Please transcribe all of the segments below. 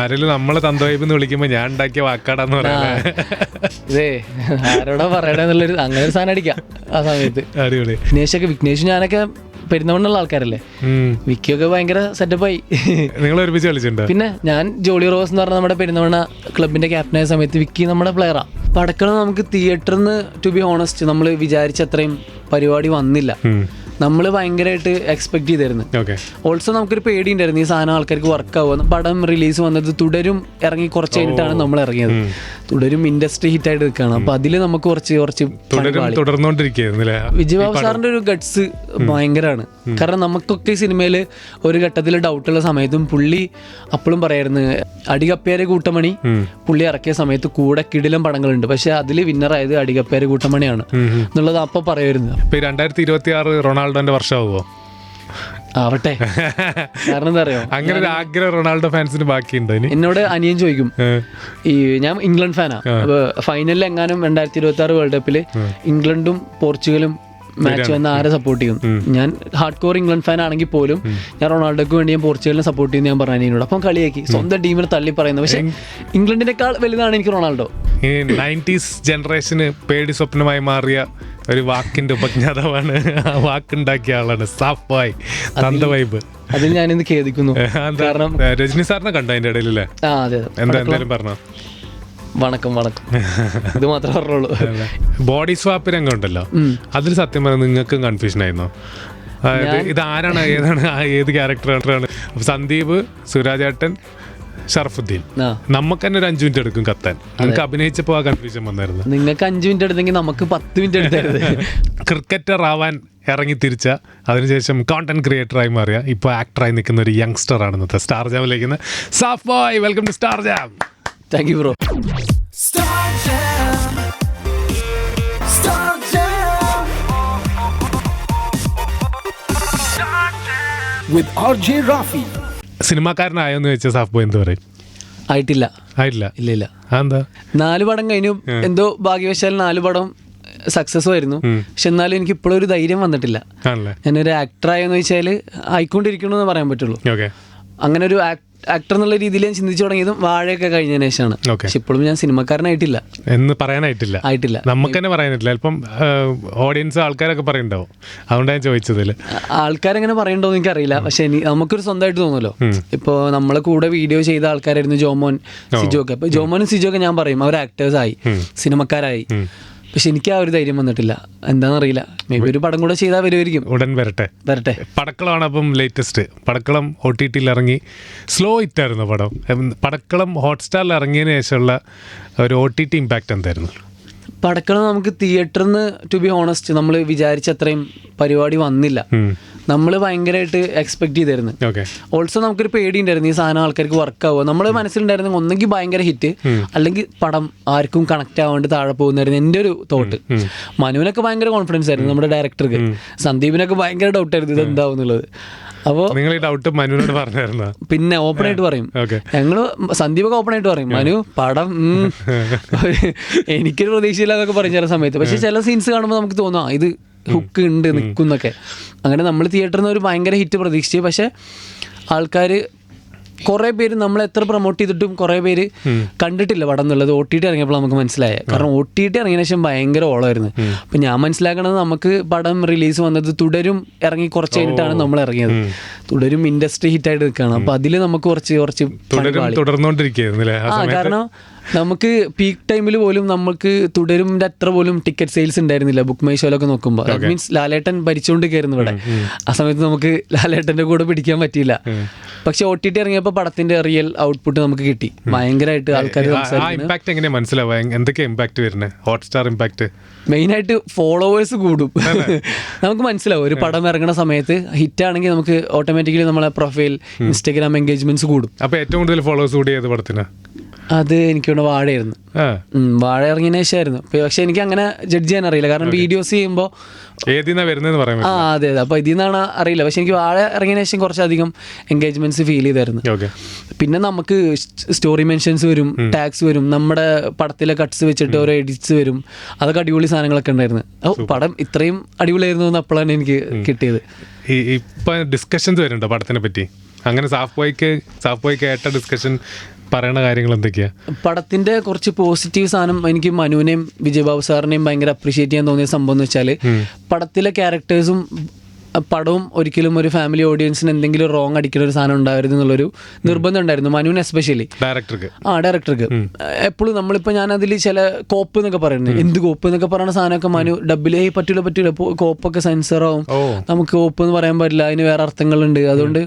ആരെങ്കിലും നമ്മളെ തന്തവൈബെന്ന് വിളിക്കുമ്പോ ഞാൻ ഉണ്ടാക്കിയ വാക്കാടാന്ന് പറയാ. ഇതേ ആരോടാ പറയണെന്നുള്ളൊരു അങ്ങനെ ഒരു സാധനം അടിക്കാം ആ സമയത്ത്. അടിപൊളി. വിഘ്നേഷും ഞാനൊക്കെ പെരുന്നമണ്ണുള്ള ആൾക്കാരല്ലേ. വിക്കിയൊക്കെ ഭയങ്കര സെറ്റപ്പായി. നിങ്ങൾ ഒരുമിച്ച് കളിച്ചിട്ടുണ്ടോ? പിന്നെ ഞാൻ ജോളി റോസ് എന്ന് പറഞ്ഞ നമ്മുടെ പെരുന്നമണ്ണ ക്ലബിന്റെ ക്യാപ്റ്റനായ സമയത്ത് വിക്കി നമ്മുടെ പ്ലെയറാ. പടക്കം നമുക്ക് തിയേറ്ററിൽ നിന്ന് ടു ബി ഓണസ്റ്റ് നമ്മൾ വിചാരിച്ച അത്രയും പരിപാടി വന്നില്ല. നമ്മൾ ഭയങ്കരമായിട്ട് എക്സ്പെക്ട് ചെയ്തായിരുന്നു. ഓൾസോ നമുക്കൊരു പേടി ഉണ്ടായിരുന്നു ഈ സാധനം ആൾക്കാർക്ക് വർക്ക് ആവുക. പടം റിലീസ് വന്നത് തുടരും ഇറങ്ങി കുറച്ച് കഴിഞ്ഞിട്ടാണ് നമ്മൾ ഇറങ്ങിയത്. തുടരും ഇൻഡസ്ട്രി ഹിറ്റ് ആയിട്ട് നിൽക്കുകയാണ്. അപ്പൊ അതില് നമുക്ക് കുറച്ച് വിജയബാബു സാറിന്റെ ഒരു ഗട്ട്സ് ഭയങ്കരമാണ്. കാരണം നമുക്കൊക്കെ ഈ സിനിമയിൽ ഒരു ഘട്ടത്തിൽ ഡൗട്ടുള്ള സമയത്തും പുള്ളി അപ്പോഴും പറയായിരുന്നു അടികപ്പേരെ കൂട്ടമണി പുള്ളി ഇറക്കിയ സമയത്ത് കൂടെ കിടിലം പടങ്ങളുണ്ട്, പക്ഷെ അതിൽ വിന്നറായത് അടികപ്പേരെ കൂട്ടമണിയാണ് എന്നുള്ളത് അപ്പൊ പറയുമായിരുന്നു. 2026 റൊണാൾഡോന്റെ വർഷമാവോ? ആവട്ടെ. കാരണം എന്താ അറിയോ, അങ്ങനെ ഒരു ആഗ്രഹം റൊണാൾഡോ ഫാൻസിന് ബാക്കിയുണ്ടോ? എന്നോട് അനിയൻ ചോദിക്കും, ഈ ഞാൻ ഇംഗ്ലണ്ട് ഫാനാ, ഫൈനലിൽ എങ്ങാനും 2026 വേൾഡ് കപ്പില് ഇംഗ്ലണ്ടും പോർച്ചുഗലും മാച്ച് വന്ന് ആരെ സപ്പോർട്ട് ചെയ്യും? ഞാൻ ഹാർഡ് കോർ ഇംഗ്ലണ്ട് ഫാൻ ആണെങ്കിൽ പോലും ഞാൻ റൊണാൾഡോക്ക് വേണ്ടി ഞാൻ പോർച്ചുഗലിനെ സപ്പോർട്ട് ചെയ്യുന്ന ഞാൻ പറഞ്ഞു അനിയനോട്. അപ്പം കളിയാക്കി സ്വന്തം ടീമിനെ തള്ളി പറയുന്നത്. പക്ഷെ ഇംഗ്ലണ്ടിനേക്കാൾ വലുതാണ് എനിക്ക് റൊണാൾഡോ. ഈ 90s ജനറേഷന് പേടി സ്വപ്നമായി മാറിയ ഒരു വാക്കിന്റെ ഉപജ്ഞാതാവാണ്, ആ വാക്കുണ്ടാക്കിയ ആളാണ് സാഫ് ബോയ്, തന്ത വൈബ്. അതിൽ ഞാനിന്ന് ഖേദിക്കുന്നു. കാരണം രജനി സാറിനെ കണ്ട അതിന്റെ ഇടയിലല്ലേ? എന്തായാലും പറഞ്ഞോ. വണക്കം ഇത് മാത്രമേ പറഞ്ഞുള്ളൂ. ബോഡി സ്വാപ്പ് രംഗം ഉണ്ടല്ലോ, അതിൽ സത്യം പറഞ്ഞാൽ നിങ്ങൾക്കും കൺഫ്യൂഷൻ ആയിരുന്നോ? അതായത് ഇത് ആരാണ്, ഏതാണ്, ഏത് ക്യാരക്ടറാണ്? സന്ദീപ്, സുരാജേട്ടൻ, ഷറഫുദ്ദീൻ. നമുക്ക് തന്നെ ഒരു 5 മിനിറ്റ് എടുക്കും കത്താൻ. നിങ്ങൾക്ക് അഭിനയിച്ചപ്പോ ആ കൺഫ്യൂഷൻ വന്നായിരുന്നു. നിങ്ങൾക്ക് 5 മിനിറ്റ് എടുത്തെങ്കിൽ നമുക്ക് 10 മിനിറ്റ് എടുത്തായിരുന്നു. ക്രിക്കറ്റർ ആവാൻ ഇറങ്ങി തിരിച്ച, അതിനുശേഷം കോണ്ടന്റ് ക്രിയേറ്ററായി മാറിയ, ഇപ്പോൾ ആക്ടറായി നിൽക്കുന്ന ഒരു യങ്സ്റ്റർ ആണ് ഇന്നത്തെ സ്റ്റാർ ജാമിലേക്ക് Saaf boy. Welcome to star jam. Thank you bro. With RJ Rafi. സിനിമാക്കാരനായോന്ന് ചോദിച്ചാൽ സാഫ് ബോയ് എന്ത് പറയും? ആയിട്ടില്ല. ഇല്ല. എന്താ 4 പടം കഴിഞ്ഞു, എന്തോ ഭാഗ്യവശാൽ 4 പടം സക്സസ് ആയിരുന്നു. പക്ഷെ എന്നാലും എനിക്ക് ഇപ്പോഴും ഒരു ധൈര്യം വന്നിട്ടില്ല. ഞാനൊരു ആക്ടറായെന്ന് വെച്ചാൽ ആയിക്കൊണ്ടിരിക്കണമെന്ന് പറയാൻ പറ്റുള്ളൂ. അങ്ങനെ ഒരു ആക്ടർ എന്നുള്ള രീതിയിൽ ഞാൻ ചിന്തിച്ചു തുടങ്ങിയതും വാഴയൊക്കെ കഴിഞ്ഞതിന് ശേഷമാണ്. പക്ഷെ ഇപ്പോഴും ഞാൻ സിനിമക്കാരനായിട്ടില്ല എന്ന് പറയാനായിട്ടില്ല. നമുക്ക് തന്നെ പറയാനായിട്ടില്ല. അല്പം ഓഡിയൻസ് ആൾക്കാരൊക്കെ പറയുന്നുണ്ടാവും, അതുകൊണ്ടാണ് ഞാൻ ചോദിച്ചതിൽ. ആൾക്കാരെങ്ങനെ പറയണ്ടോന്ന് എനിക്കറിയില്ല. പക്ഷെ നമുക്കൊരു സ്വന്തമായിട്ട് തോന്നുമല്ലോ. ഇപ്പോൾ നമ്മളെ കൂടെ വീഡിയോ ചെയ്ത ആൾക്കാരായിരുന്നു ജോമോൻ, സിജു ഒക്കെ. അപ്പൊ ജോമോനും സിജു ഒക്കെ ഞാൻ പറയും അവർ ആക്ടേഴ്സായി, സിനിമക്കാരായി. പക്ഷെ എനിക്ക് ആ ഒരു ധൈര്യം വന്നിട്ടില്ല. എന്താണെന്നറിയില്ല. മേ ബി ഒരു പടം കൂടെ ചെയ്താൽ വരുമായിരിക്കും. ഉടൻ വരട്ടെ. പടക്കളമാണ് അപ്പം ലേറ്റസ്റ്റ്. പടക്കളം OTTയിൽ ഇറങ്ങി, സ്ലോ ഹിറ്റായിരുന്നു പടം. പടക്കളം ഹോട്ട്സ്റ്റാറിൽ ഇറങ്ങിയതിന് ശേഷമുള്ള ഒരു OTT ഇമ്പാക്റ്റ് എന്തായിരുന്നു? പടക്കളം നമുക്ക് തിയേറ്ററിൽ നിന്ന് ടു ബി ഓണസ്റ്റ് നമ്മൾ വിചാരിച്ച അത്രയും പരിപാടി വന്നില്ല. നമ്മൾ ഭയങ്കരമായിട്ട് എക്സ്പെക്ട് ചെയ്തായിരുന്നു. ഓൾസോ നമുക്കൊരു പേടി ഉണ്ടായിരുന്നു ഈ സാധനം ആൾക്കാർക്ക് വർക്ക് ആവുക. നമ്മുടെ മനസ്സിലുണ്ടായിരുന്നു ഒന്നെങ്കിൽ ഭയങ്കര ഹിറ്റ്, അല്ലെങ്കിൽ പടം ആർക്കും കണക്ട് ആവാണ്ട് താഴെ പോകുന്നായിരുന്നു എൻ്റെ ഒരു തോട്ട്. മനുവിനൊക്കെ ഭയങ്കര കോൺഫിഡൻസ് ആയിരുന്നു, നമ്മുടെ ഡയറക്ടർക്ക്. സന്ദീപിനൊക്കെ ഭയങ്കര ഡൗട്ടായിരുന്നു ഇത് എന്താവും എന്നുള്ളത്. അപ്പോൾ നിങ്ങൾ ഈ ഡൗട്ട് മനുവിനോട് പറഞ്ഞായിരുന്നു? പിന്നെ ഓപ്പൺ ആയിട്ട് പറയും ഞങ്ങള്. സന്ദീപൊക്കെ ഓപ്പൺ ആയിട്ട് പറയും, മനു പടം എനിക്കൊരു പ്രതീക്ഷയില്ല എന്നൊക്കെ പറയും ചില സമയത്ത്. പക്ഷെ ചില സീൻസ് കാണുമ്പോൾ നമുക്ക് തോന്നാം ഇത് ഹുക്ക് ഉണ്ട് നിൽക്കുന്നൊക്കെ. അങ്ങനെ നമ്മൾ തിയേറ്ററിൽ നിന്ന് ഒരു ഭയങ്കര ഹിറ്റ് പ്രതീക്ഷിച്ചു. പക്ഷെ ആൾക്കാർ കുറേ പേര് നമ്മൾ എത്ര പ്രൊമോട്ട് ചെയ്തിട്ടും കുറേ പേര് കണ്ടിട്ടില്ല പടം എന്നുള്ളത്. OTT ഇറങ്ങിയപ്പോൾ നമുക്ക് മനസ്സിലായ. കാരണം OTT ഇറങ്ങിയ ശേഷം ഭയങ്കര ഓളമായിരുന്നു. അപ്പം ഞാൻ മനസ്സിലാക്കണത് നമുക്ക് പടം റിലീസ് വന്നത് തുടരും ഇറങ്ങി കുറച്ച് കഴിഞ്ഞിട്ടാണ് നമ്മൾ ഇറങ്ങിയത്. തുടരും ഇൻഡസ്ട്രി ഹിറ്റായിട്ട് നിൽക്കുകയാണ്. അപ്പം അതിൽ നമുക്ക് കുറച്ച് കാരണം നമുക്ക് പീക്ക് ടൈമിൽ പോലും നമുക്ക് തുടരുമിൻ്റെ അത്ര പോലും ടിക്കറ്റ് സെയിൽസ് ഉണ്ടായിരുന്നില്ല ബുക്ക് മൈ ഷോയിലൊക്കെ നോക്കുമ്പോൾ. ദാറ്റ് മീൻസ് ലാലേട്ടൻ ഭരിച്ചുകൊണ്ട് കയറുന്നു ഇവിടെ. ആ സമയത്ത് നമുക്ക് ലാലേട്ടൻ്റെ കൂടെ പിടിക്കാൻ പറ്റിയില്ല. പക്ഷെ OTT ഇറങ്ങിയപ്പോൾ പടത്തിന്റെ റിയൽ ഔട്ട്പുട്ട് നമുക്ക് കിട്ടി. ഭയങ്കരമായിട്ട് ആൾക്കാർ മെയിനായിട്ട് ഫോളോവേഴ്സ് കൂടും. നമുക്ക് മനസ്സിലാവും ഒരു പടം ഇറങ്ങുന്ന സമയത്ത് ഹിറ്റാണെങ്കിൽ നമുക്ക് ഓട്ടോമാറ്റിക്കലി നമ്മളെ പ്രൊഫൈൽ ഇൻസ്റ്റാഗ്രാം എൻഗേജ്മെന്റ്സ് കൂടും. അപ്പോൾ ഏറ്റവും കൂടുതൽ ഫോളോവേഴ്സ് കൂടിയത് പടത്തിന് അത് എനിക്കൊണ്ട് വാഴയായിരുന്നു. വാഴ ഇറങ്ങിയതിന് ശേഷമായിരുന്നു. പക്ഷെ എനിക്ക് അങ്ങനെ ജഡ്ജ് ചെയ്യാൻ അറിയില്ല. കാരണം വീഡിയോസ് ചെയ്യുമ്പോൾ അതെ അപ്പോൾ ഇതിൽ നിന്നാണ് അറിയില്ല. പക്ഷെ എനിക്ക് വാഴ ഇറങ്ങിയതിന് ശേഷം കുറച്ചധികം എൻഗേജ്മെന്റ്സ് ഫീൽ ചെയ്തായിരുന്നു. പിന്നെ നമുക്ക് സ്റ്റോറി മെൻഷൻസ് വരും, ടാഗ്സ് വരും, നമ്മുടെ പടത്തിലെ കട്ട്സ് വെച്ചിട്ട് ഓരോ എഡിറ്റ്സ് വരും. അതൊക്കെ അടിപൊളി സാധനങ്ങളൊക്കെ ഉണ്ടായിരുന്നു. പടം ഇത്രയും അടിപൊളിയായിരുന്നു എന്ന് അപ്പോഴാണ് എനിക്ക് കിട്ടിയത്. ഇപ്പം ഡിസ്കഷൻസ് വരുന്നുണ്ടോ പടത്തിനെ പറ്റി? അങ്ങനെ സാഫ് ബോയ്ക്ക് ഏറ്റ ഡിസ്കഷൻ പറയണ കാര്യങ്ങൾ എന്തൊക്കെയാ? പടത്തിന്റെ കുറച്ച് പോസിറ്റീവ് സാധനം എനിക്ക് മനുവിനെയും വിജയബാബു സാറിനെയും ഭയങ്കര അപ്രീഷിയേറ്റ് ചെയ്യാൻ തോന്നിയ സംഭവം എന്ന് വെച്ചാൽ പടത്തിലെ ക്യാരക്ടേഴ്സും പടവും ഒരിക്കലും ഒരു ഫാമിലി ഓഡിയൻസിന് എന്തെങ്കിലും റോങ് അടിക്കുന്ന ഒരു സാധനം ഉണ്ടാവരുത് എന്നുള്ളൊരു നിർബന്ധം ഉണ്ടായിരുന്നു മനുവിന് എസ്പെഷ്യലി. ഡയറക്ടർക്ക് എപ്പോഴും നമ്മളിപ്പോൾ ഞാനതിൽ ചില കോപ്പ് എന്നൊക്കെ പറയുന്നത് എന്ത് കോപ്പ് എന്നൊക്കെ പറയുന്ന സാധനമൊക്കെ മനു ഡബിലേ പറ്റൂല കോപ്പൊക്കെ സെൻസറാവും, നമുക്ക് കോപ്പ് എന്ന് പറയാൻ പറ്റില്ല, അതിന് വേറെ അർത്ഥങ്ങളുണ്ട്, അതുകൊണ്ട്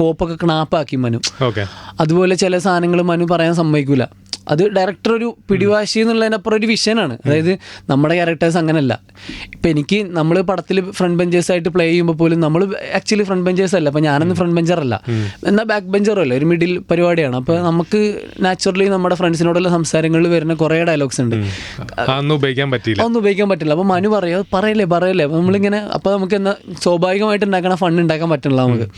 കോപ്പൊക്കെ ക്നാപ്പാക്കി മനു. അതുപോലെ ചില സാധനങ്ങൾ മനു പറയാൻ സമ്മതിക്കൂല. അത് ഡയറക്ടർ ഒരു പിടിവാശി എന്നുള്ളതിനപ്പുറം ഒരു വിഷനാണ്. അതായത് നമ്മുടെ ക്യാരക്ടേഴ്സ് അങ്ങനെയല്ല. ഇപ്പം എനിക്ക് നമ്മൾ പടത്തിൽ ഫ്രണ്ട് ബെഞ്ചേഴ്സ് ആയിട്ട് പ്ലേ ചെയ്യുമ്പോൾ പോലും നമ്മൾ ആക്ച്വലി ഫ്രണ്ട് ബെഞ്ചേഴ്സ് അല്ല. അപ്പം ഞാനൊന്നും ഫ്രണ്ട് ബെഞ്ചറല്ല, എന്നാൽ ബാക്ക് ബെഞ്ചറും അല്ല, ഒരു മിഡിൽ പരിപാടിയാണ്. അപ്പോൾ നമുക്ക് നാച്ചുറലി നമ്മുടെ ഫ്രണ്ട്സിനോടുള്ള സംസാരങ്ങളിൽ വരുന്ന കുറേ ഡയലോഗ്സ് ഉണ്ട്, ഒന്നും ഉപയോഗിക്കാൻ പറ്റില്ല. അപ്പോൾ മനു പറയല്ലേ അപ്പോൾ നമ്മളിങ്ങനെ അപ്പോൾ നമുക്ക് എന്താ സ്വാഭാവികമായിട്ട് ഉണ്ടാക്കണ ഫണ്ട് ഉണ്ടാക്കാൻ പറ്റില്ല നമുക്ക്.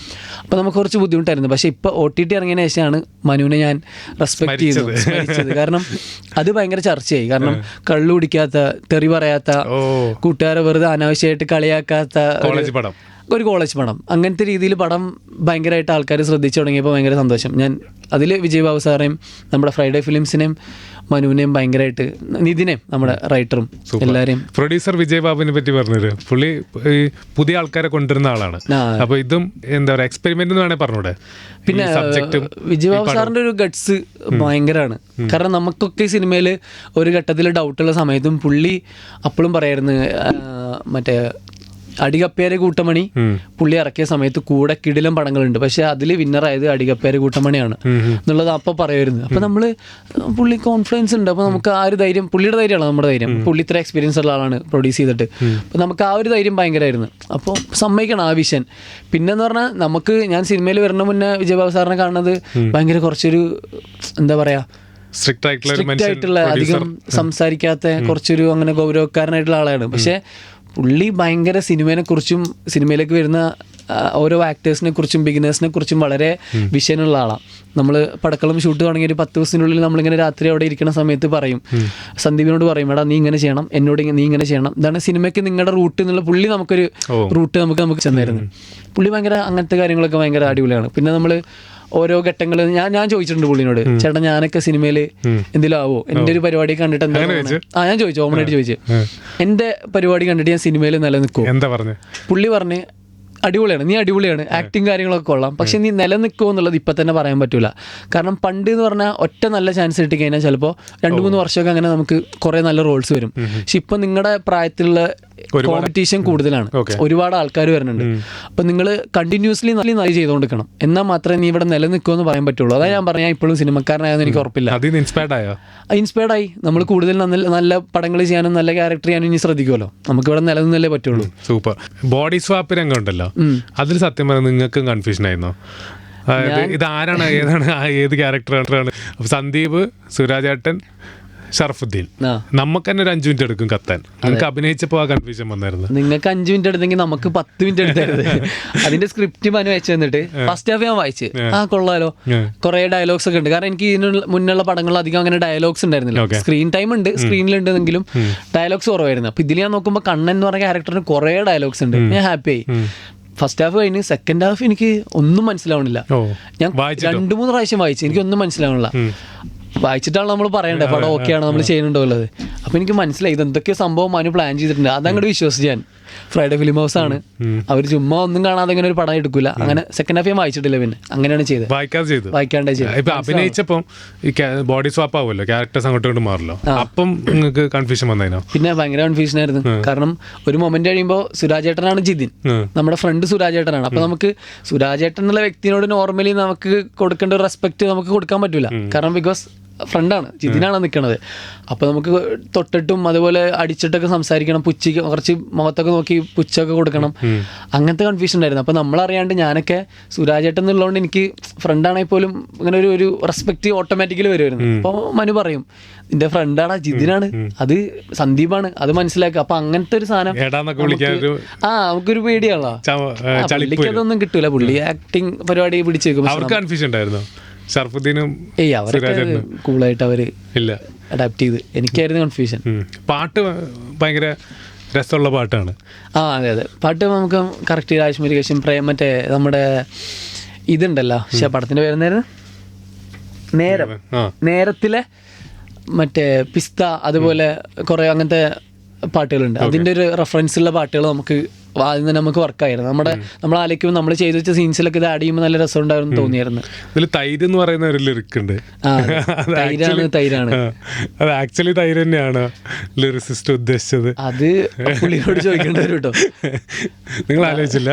അപ്പോൾ നമുക്ക് കുറച്ച് ബുദ്ധിമുട്ടായിരുന്നു. പക്ഷേ ഇപ്പോൾ OTT ഇറങ്ങിയതിന് ശേഷമാണ് മനുവിനെ ഞാൻ റെസ്പെക്ട് ചെയ്തത്. കാരണം അത് ഭയങ്കര ചർച്ചയായി. കാരണം കള്ളു കുടിക്കാത്ത, തെറി പറയാത്ത, കൂട്ടുകാരെ വെറുതെ അനാവശ്യമായിട്ട് കളിയാക്കാത്ത ഒരു കോളേജ് പടം, അങ്ങനത്തെ രീതിയിൽ പടം ഭയങ്കരമായിട്ട് ആൾക്കാർ ശ്രദ്ധിച്ചു തുടങ്ങിയപ്പോൾ ഭയങ്കര സന്തോഷം. ഞാൻ അതിൽ വിജയബാബു സാറേയും നമ്മുടെ ഫ്രൈഡേ ഫിലിംസിനെയും മനുവിനെയും ഭയങ്കരമായിട്ട്, നിതിനെയും നമ്മുടെ റൈറ്ററും എല്ലാവരെയും. പ്രൊഡ്യൂസർ വിജയബാബുവിനെ പറ്റി പറഞ്ഞത് പുള്ളി പുതിയ ആൾക്കാരെ കൊണ്ടുവരുന്ന ആളാണ്. അപ്പോൾ ഇതും എന്താ പറയുക എക്സ്പെരിമെന്റ് എന്ന് വേണേൽ പറഞ്ഞൂടെ. പിന്നെ വിജയബാബു സാറിന്റെ ഒരു ഗട്ട്സ് ഭയങ്കരമാണ്. കാരണം നമുക്കൊക്കെ സിനിമയിൽ ഒരു ഘട്ടത്തിൽ ഡൗട്ടുള്ള സമയത്തും പുള്ളി അപ്പോഴും പറയായിരുന്നു, മറ്റേ അടികപ്പേരെ കൂട്ടമണി പുള്ളി ഇറക്കിയ സമയത്ത് കൂടെ കിടിലം പടങ്ങളുണ്ട്, പക്ഷെ അതിൽ വിന്നറായത് അടികപ്പേരെ കൂട്ടമണിയാണ് എന്നുള്ളത് അപ്പം പറയുമായിരുന്നു. അപ്പം നമ്മൾ പുള്ളി കോൺഫിഡൻസ് ഉണ്ട്, അപ്പോൾ നമുക്ക് ആ ഒരു ധൈര്യം, പുള്ളിയുടെ ധൈര്യമാണ് നമ്മുടെ ധൈര്യം. പുള്ളി ഇത്ര എക്സ്പീരിയൻസ് ഉള്ള ആളാണ് പ്രൊഡ്യൂസ് ചെയ്തിട്ട്. അപ്പം നമുക്ക് ആ ഒരു ധൈര്യം ഭയങ്കരമായിരുന്നു. അപ്പോൾ സമ്മതിക്കണം ആ വിഷൻ. പിന്നെന്ന് പറഞ്ഞാൽ നമുക്ക്, ഞാൻ സിനിമയിൽ വരുന്ന മുന്നേ വിജയബാബു സാറിനെ കാണുന്നത് ഭയങ്കര കുറച്ചൊരു എന്താ പറയുക സ്ട്രിക്റ്റ് ആയിട്ടുള്ള, അധികം സംസാരിക്കാത്ത, കുറച്ചൊരു അങ്ങനെ ഗൗരവക്കാരനായിട്ടുള്ള ആളാണ്. പക്ഷേ പുള്ളി ഭയങ്കര സിനിമയെക്കുറിച്ചും സിനിമയിലേക്ക് വരുന്ന ഓരോ ആക്ടേഴ്സിനെ കുറിച്ചും ബിഗിനേഴ്സിനെ കുറിച്ചും വളരെ വിഷയമുള്ള ആളാണ്. നമ്മൾ പടക്കളം ഷൂട്ട് തുടങ്ങിയ ഒരു 10 ദിവസത്തിനുള്ളിൽ നമ്മളിങ്ങനെ രാത്രി അവിടെ ഇരിക്കുന്ന സമയത്ത് പറയും, സന്ദീപിനോട് പറയും, എടാ നീ ഇങ്ങനെ ചെയ്യണം, എന്നോട് നീ ഇങ്ങനെ ചെയ്യണം, ഇതാണ് സിനിമയ്ക്ക് നിങ്ങളുടെ റൂട്ട് എന്നുള്ള പുള്ളി നമുക്കൊരു റൂട്ട് നമുക്ക് ചെന്നായിരുന്നു. പുള്ളി ഭയങ്കര അങ്ങനത്തെ കാര്യങ്ങളൊക്കെ ഭയങ്കര അടിപൊളിയാണ്. പിന്നെ നമ്മൾ ഓരോ ഘട്ടങ്ങൾ ഞാൻ ചോദിച്ചിട്ടുണ്ട് പുള്ളിനോട്, ചേട്ടാ ഞാനൊക്കെ സിനിമയിൽ എന്തെങ്കിലും ആവോ, എൻ്റെ ഒരു പരിപാടി കണ്ടിട്ട് എന്താ, ഞാൻ ചോദിച്ചു, ഓമനായിട്ട് ചോദിച്ചു, എൻ്റെ പരിപാടി കണ്ടിട്ട് ഞാൻ സിനിമയിൽ നിലനിൽക്കുമോ? എന്താ പറഞ്ഞു? പുള്ളി പറഞ്ഞ് അടിപൊളിയാണ്, നീ അടിപൊളിയാണ്, ആക്ടിങ് കാര്യങ്ങളൊക്കെ കൊള്ളാം, പക്ഷെ നീ നിലനിൽക്കുമോ എന്നുള്ളത് ഇപ്പം തന്നെ പറയാൻ പറ്റൂല. കാരണം പണ്ട് എന്ന് പറഞ്ഞാൽ ഒറ്റ നല്ല ചാൻസ് കിട്ടിക്കഴിഞ്ഞാൽ ചിലപ്പോൾ 2-3 വർഷമൊക്കെ അങ്ങനെ നമുക്ക് കുറേ നല്ല റോൾസ് വരും. പക്ഷെ ഇപ്പം നിങ്ങളുടെ പ്രായത്തിലുള്ള കോമ്പറ്റീഷൻ കൂടുതലാണ്, ഒരുപാട് ആൾക്കാർ വരുന്നുണ്ട്. അപ്പം നിങ്ങൾ കണ്ടിന്യൂസ്ലി നല്ല ചെയ്തുകൊണ്ടിരിക്കണം, എന്നാൽ മാത്രമേ നീ ഇവിടെ നിലനിൽക്കുമെന്ന് പറയാൻ പറ്റുള്ളൂ. അതാ ഞാൻ പറഞ്ഞാൽ ഇപ്പോഴും സിനിമക്കാരനായെന്ന് എനിക്ക് ഉറപ്പില്ല. ഇൻസ്പയർഡായി നമ്മൾ കൂടുതൽ നല്ല പടങ്ങൾ ചെയ്യാനും നല്ല ക്യാരക്ടർ ചെയ്യാനും ഇനി ശ്രദ്ധിക്കുമല്ലോ, നമുക്ക് ഇവിടെ നിലനിന്നല്ലേ പറ്റുള്ളൂ. സൂപ്പർ. ബോഡി സ്വാപ്പ് രംഗം ഉണ്ടല്ലോ, അതിൽ സത്യം പറഞ്ഞാൽ നിങ്ങൾക്കും കൺഫ്യൂഷൻ ആയിരുന്നോ? അതായത് ഇത് ആരാണ്, ഏതാണ്, ഏത് ക്യാരക്ടറാണ്? സന്ദീപ്, സുരാജേട്ടൻ, ഷറഫുദ്ദീൻ. നമുക്ക് തന്നെ ഒരു 5 മിനിറ്റ് എടുക്കും കത്താൻ. നിങ്ങൾക്ക് അഭിനയിച്ചപ്പോൾ ആ കൺഫ്യൂഷൻ വന്നായിരുന്നു. നിങ്ങൾക്ക് 5 മിനിറ്റ് എടുത്തെങ്കിൽ നമുക്ക് 10 മിനിറ്റ് എടുത്തായിരുന്നു. അതിന്റെ സ്ക്രിപ്റ്റ് മനു വെച്ച് തന്നിട്ട് ഫസ്റ്റ് ഹാഫ് ഞാൻ വായിച്ച്, കൊള്ളാലോ, കുറെ ഡയലോഗ്സ് ഒക്കെ ഉണ്ട്. കാരണം എനിക്ക് ഇതിനുള്ള മുന്നുള്ള പടങ്ങളിൽ അധികം അങ്ങനെ ഡയലോഗ്സ് ഉണ്ടായിരുന്നില്ല. സ്ക്രീൻ ടൈം ഉണ്ട്, സ്ക്രീനിലുണ്ടെങ്കിലും ഡയലോഗ്സ് കുറവായിരുന്നു. അപ്പൊ ഇതിൽ ഞാൻ നോക്കുമ്പോൾ കണ്ണൻ എന്ന് പറഞ്ഞ ക്യാരക്ടറിന് കുറെ ഡയലോഗ്സ് ഉണ്ട്. ഞാൻ ഹാപ്പി ആയി. ഫസ്റ്റ് ഹാഫ് കഴിഞ്ഞ് സെക്കൻഡ് ഹാഫ് എനിക്ക് ഒന്നും മനസ്സിലാവണില്ല. ഞാൻ 2-3 പ്രാവശ്യം വായിച്ചു, എനിക്കൊന്നും മനസ്സിലാവണില്ല. വായിച്ചിട്ടാണ് നമ്മൾ പറയേണ്ടത് പടം ഓക്കെയാണ് നമ്മൾ ചെയ്യുന്നുണ്ടോ ഉള്ളത്. അപ്പോൾ എനിക്ക് മനസ്സിലായി ഇതെന്തൊക്കെയോ സംഭവം മനു പ്ലാൻ ചെയ്തിട്ടുണ്ട്. അതങ്ങോട്ട് വിശ്വസിച്ച് ഞാൻ, ഫ്രൈഡേ ഫിലിം ഹൗസ് ആണ്, അവർ ചുമ്മാ ഒന്നും കാണാതെ ഇങ്ങനെ ഒരു പടം എടുക്കില്ല. അങ്ങനെ സെക്കൻഡ് ഹാഫ് ഞാൻ വായിച്ചിട്ടില്ല, പിന്നെ അങ്ങനെയാണ് ചെയ്തത്, വായിക്കാണ്ടേ ചെയ്തത്. ഇപ്പൊ അഭിനയിച്ചപ്പം ബോഡി സ്വാപ്പ് ആവുമല്ലോ, ക്യാരക്ടേഴ്സ് അങ്ങോട്ട് ഇങ്ങോട്ട് മാറല്ലോ, അപ്പം നിങ്ങൾക്ക് കൺഫ്യൂഷൻ വന്നതിനോ? പിന്നെ ഭയങ്കര കൺഫ്യൂഷൻ ആയിരുന്നു. കാരണം ഒരു മൊമെന്റ് കഴിയുമ്പോൾ സുരാജേട്ടനാണ് ജിതിൻ, നമ്മുടെ ഫ്രണ്ട് സുരാജേട്ടനാണ്. അപ്പൊ നമുക്ക് സുരാജേട്ടൻ എന്നുള്ള വ്യക്തിയോട് നോർമലി നമുക്ക് കൊടുക്കേണ്ട ഒരു റെസ്പെക്ട് നമുക്ക് കൊടുക്കാൻ പറ്റൂല. കാരണം ബിക്കോസ് ഫ്രണ്ടാണ്, ജിതിനാണ് നിൽക്കണത്. അപ്പോൾ നമുക്ക് തൊട്ടിട്ടും അതുപോലെ അടിച്ചിട്ടൊക്കെ സംസാരിക്കണം, പുച്ഛിക്ക് കുറച്ച് മുഖത്തൊക്കെ നോക്കി പുച്ഛമൊക്കെ കൊടുക്കണം. അങ്ങനത്തെ കൺഫ്യൂഷൻ ഉണ്ടായിരുന്നു. അപ്പോൾ നമ്മളറിയാണ്ട് ഞാനൊക്കെ സുരാജേട്ടൻ എന്നുള്ളതുകൊണ്ട് എനിക്ക് ഫ്രണ്ടാണെങ്കിൽ പോലും ഇങ്ങനെ ഒരു റെസ്പെക്റ്റ് ഓട്ടോമാറ്റിക്കലി വരുമായിരുന്നു. അപ്പോൾ മനു പറയും നിന്റെ ഫ്രണ്ടാണ്, ജിതിനാണ്, അത് സന്ദീപാണ്, അത് മനസ്സിലാക്കുക. അപ്പൊ അങ്ങനത്തെ ഒരു സാധനം നമുക്കൊരു പേടിയാണല്ലോ. പുള്ളിക്ക് അതൊന്നും കിട്ടൂല, പുള്ളി ആക്ടിങ് പരിപാടി പിടിച്ചു വെക്കും. ഷറഫുദ്ദീനും അവരൊക്കെ കൂളായിട്ട് അവര് അഡാപ്റ്റ് ചെയ്ത്. എനിക്കായിരുന്നു കൺഫ്യൂഷൻ. പാട്ട് ഭയങ്കര രസമുള്ള പാട്ടാണ്. അതെ അതെ, പാട്ട് നമുക്ക് കറക്റ്റ് രാജ്മരികേശം മറ്റേ നമ്മുടെ ഇതുണ്ടല്ലോ, പക്ഷെ പടത്തിന്റെ പേരെന്നായിരുന്നു, നേരത്തിലെ മറ്റേ പിസ്ത അതുപോലെ കുറേ അങ്ങനത്തെ പാട്ടുകളുണ്ട്. അതിൻ്റെ ഒരു റെഫറൻസ് ഉള്ള പാട്ടുകൾ നമുക്ക് ആദ്യം തന്നെ നമുക്ക് വർക്കായിരുന്നു. നമ്മൾ ആലോചിക്കുമ്പോൾ നമ്മൾ ചെയ്തു വെച്ച സീൻസിലൊക്കെ ഇത് ആഡ് ചെയ്യുമ്പോൾ നല്ല രസം ഉണ്ടായിരുന്നു തോന്നിയായിരുന്നു. ഇതിൽ തൈര് എന്ന് പറയുന്ന ഒരു ലിറിക് ഉണ്ട്. തൈരാണ് അത് ആക്ച്വലി തൈര് തന്നെയാണ് ലിറിസിസ്റ്റ് ഉദ്ദേശിച്ചത്. അത് പുള്ളിയോട് ചോദിക്കേണ്ടി വരും കേട്ടോ. നിങ്ങൾ ആലോചിച്ചില്ല?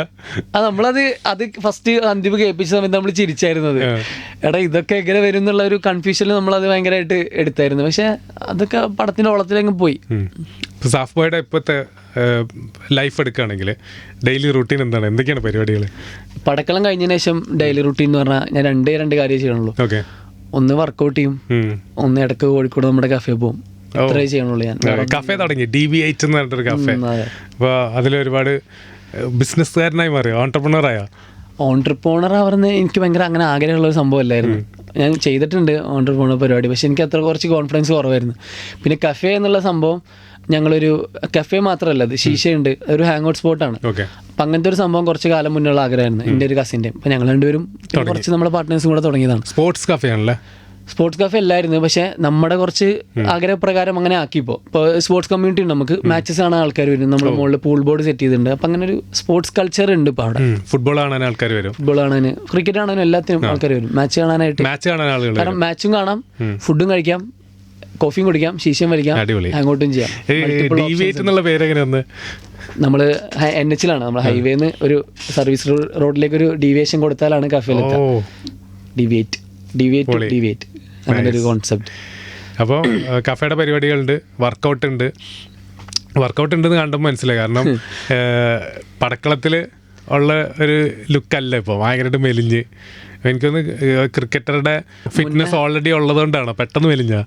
അത് ഫസ്റ്റ് അന്തിമ കേൾപ്പിച്ച സമയത്ത് നമ്മൾ ചിരിച്ചായിരുന്നത്. എടാ ഇതൊക്കെ എങ്ങനെ വരും എന്നുള്ള ഒരു കൺഫ്യൂഷനിൽ നമ്മളത് ഭയങ്കരമായിട്ട് എടുത്തായിരുന്നു. പക്ഷെ അതൊക്കെ പടത്തിന്റെ ഓളത്തിലങ്ങ് പോയി. സാഫ് ബോയുടെ ഇപ്പോഴത്തെ ലൈഫ് എടുക്കുകയാണെങ്കിൽ ഡെയിലി റുട്ടീൻ എന്താണ്? എന്തൊക്കെയാണ് പരിപാടികൾ? പടക്കളം കഴിഞ്ഞതിന് ശേഷം ഡെയിലി റുട്ടീൻ എന്ന് പറഞ്ഞാൽ ഞാൻ രണ്ട് കാര്യം ചെയ്യണുള്ളൂ. ഓക്കെ, ഒന്ന് വർക്കൗട്ട് ചെയ്യും, ഒന്ന് ഇടയ്ക്ക് കോഴിക്കോട് നമ്മുടെ കഫേ പോകും. ഇത്രേ ചെയ്യണുള്ളൂ. ഞാൻ കഫേ തുടങ്ങി DV8 എന്ന് പറഞ്ഞിട്ടൊരു കഫേ. അപ്പോൾ അതിലൊരുപാട് ബിസിനസ്സുകാരനായി മാറിയോ? ഓൺട്രപ്രണർ ആവുന്ന എനിക്ക് ഭയങ്കര അങ്ങനെ ആഗ്രഹമുള്ള ഒരു സംഭവമല്ലായിരുന്നു. ഞാൻ ചെയ്തിട്ടുണ്ട് ഓൺട്രപ്രണർ പരിപാടി, പക്ഷെ എനിക്ക് അത്ര കുറച്ച് കോൺഫിഡൻസ് കുറവായിരുന്നു. പിന്നെ കഫേ എന്നുള്ള സംഭവം ഞങ്ങളൊരു കഫേ മാത്രമല്ല, അത് ശീശയുണ്ട്, ഒരു ഹാങ് ഔട്ട് സ്പോട്ടാണ്. അപ്പം അങ്ങനത്തെ ഒരു സംഭവം കുറച്ച് കാലം മുന്നുള്ള ആഗ്രഹമായിരുന്നു എൻ്റെ ഒരു കസിൻ്റെ. അപ്പം ഞങ്ങൾ രണ്ടുപേരും കുറച്ച് നമ്മുടെ പാർട്ട്നേഴ്സും കൂടെ തുടങ്ങിയതാണ്. സ്പോർട്സ് കഫേ ആണല്ലേ? സ്പോർട്സ് കഫേ അല്ലായിരുന്നു, പക്ഷേ നമ്മുടെ കുറച്ച് ആഗ്രഹപ്രകാരം അങ്ങനെ ആക്കിയപ്പോൾ ഇപ്പോൾ സ്പോർട്സ് കമ്മ്യൂണിറ്റി ഉണ്ട്. നമുക്ക് മാച്ചസ് കാണാൻ ആൾക്കാർ വരും. നമ്മുടെ മുകളിൽ പൂൾ ബോർഡ് സെറ്റ് ചെയ്തിട്ടുണ്ട്. അപ്പം അങ്ങനെ ഒരു സ്പോർട്സ് കൾച്ചർ ഉണ്ട് ഇപ്പോൾ അവിടെ. ഫുട്ബോൾ കാണാൻ ആൾക്കാർ വരും, ഫുട്ബോൾ കാണാൻ, ക്രിക്കറ്റ് കാണാനും എല്ലാത്തിനും ആൾക്കാർ വരും. മാച്ച് കാണാനായിട്ട്, കാരണം മാച്ചും കാണാം, ഫുഡും കഴിക്കാം, കോഫിയും കുടിക്കാം, ശീശയും വലിക്കാം, അങ്ങോട്ടും ചെയ്യാം. നമ്മൾ NH നമ്മൾ ഹൈവേന്ന് ഒരു സർവീസ് റോഡിലേക്ക് ഒരു ഡീവിയേഷൻ കൊടുത്താലാണ് കഫേയിലെത്തുക. ഡീവിയേറ്റ് അങ്ങനെ ഒരു കോൺസെപ്റ്റ്. അപ്പോൾ കഫേയുടെ പരിപാടികളുണ്ട്, വർക്കൗട്ട് ഉണ്ടെന്ന് കണ്ടുമ്പോൾ മനസ്സിലായി. കാരണം പടക്കളത്തിൽ ഉള്ള ഒരു ലുക്കല്ല ഇപ്പോൾ, ഭയങ്കരമായിട്ട് മെലിഞ്ഞ്. എനിക്കൊന്ന് ക്രിക്കറ്ററുടെ ഫിറ്റ്നസ് ഓൾറെഡി ഉള്ളതുകൊണ്ടാണ് പെട്ടെന്ന്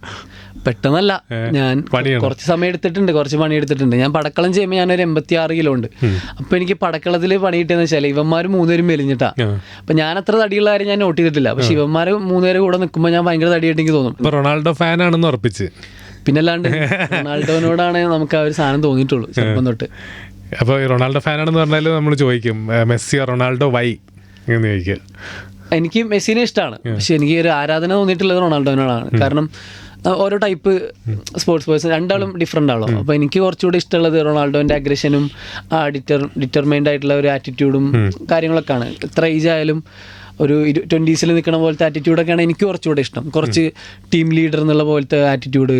പെട്ടെന്നല്ല. ഞാൻ കുറച്ച് സമയം എടുത്തിട്ടുണ്ട്, കുറച്ച് പണിയെടുത്തിട്ടുണ്ട്. ഞാൻ പടക്കളം ചെയ്യുമ്പോൾ ഞാനൊരു 86 കിലോ ഉണ്ട്. അപ്പോൾ എനിക്ക് പടക്കളത്തിൽ പണി കിട്ടിയെന്ന് വെച്ചാൽ ഇവന്മാർ 3 പേരും മെലിഞ്ഞിട്ടാ. അപ്പം ഞാൻ അത്ര തടിയുള്ള കാര്യം ഞാൻ നോട്ട് ചെയ്തിട്ടില്ല. പക്ഷെ ഇവന്മാർ 3 പേര് കൂടെ നിൽക്കുമ്പോൾ ഞാൻ ഭയങ്കര തടിയായിട്ട് എനിക്ക് തോന്നും. ഇപ്പോൾ റൊണാൾഡോ ഫാനാണെന്ന് ഉറപ്പിച്ച്. പിന്നല്ലാണ്ട് റൊണാൾഡോനോടാണ് നമുക്ക് ആ ഒരു സാധനം തോന്നിയിട്ടുള്ളൂ ചെറുപ്പം തൊട്ട്. അപ്പോൾ റൊണാൾഡോ ഫാനാണെന്ന് പറഞ്ഞാൽ നമ്മൾ ചോദിക്കും മെസ്സി റൊണാൾഡോ വൈ എന്ന് ചോദിക്കുക. എനിക്ക് മെസ്സിനെ ഇഷ്ടമാണ്, പക്ഷെ എനിക്ക് ഒരു ആരാധന തോന്നിയിട്ടുള്ളത് റൊണാൾഡോനോടാണ്. കാരണം ഓരോ ടൈപ്പ് സ്പോർട്സ് പേഴ്സൺ രണ്ടാളും ഡിഫറെൻ്റ് ആണല്ലോ. അപ്പോൾ എനിക്ക് കുറച്ചുകൂടി ഇഷ്ടമുള്ളത് റൊണാൾഡോൻ്റെ അഗ്രഷനും ഡിറ്റർമൈൻഡ് ആയിട്ടുള്ള ഒരു ആറ്റിറ്റ്യൂഡും കാര്യങ്ങളൊക്കെയാണ്. എത്ര ഏജ് ആയാലും ഒരു 20s നിൽക്കുന്ന പോലത്തെ ആറ്റിറ്റ്യൂഡൊക്കെയാണ് എനിക്ക് കുറച്ചുകൂടെ ഇഷ്ടം. കുറച്ച് ടീം ലീഡർ എന്നുള്ള പോലത്തെ ആറ്റിറ്റ്യൂഡ്,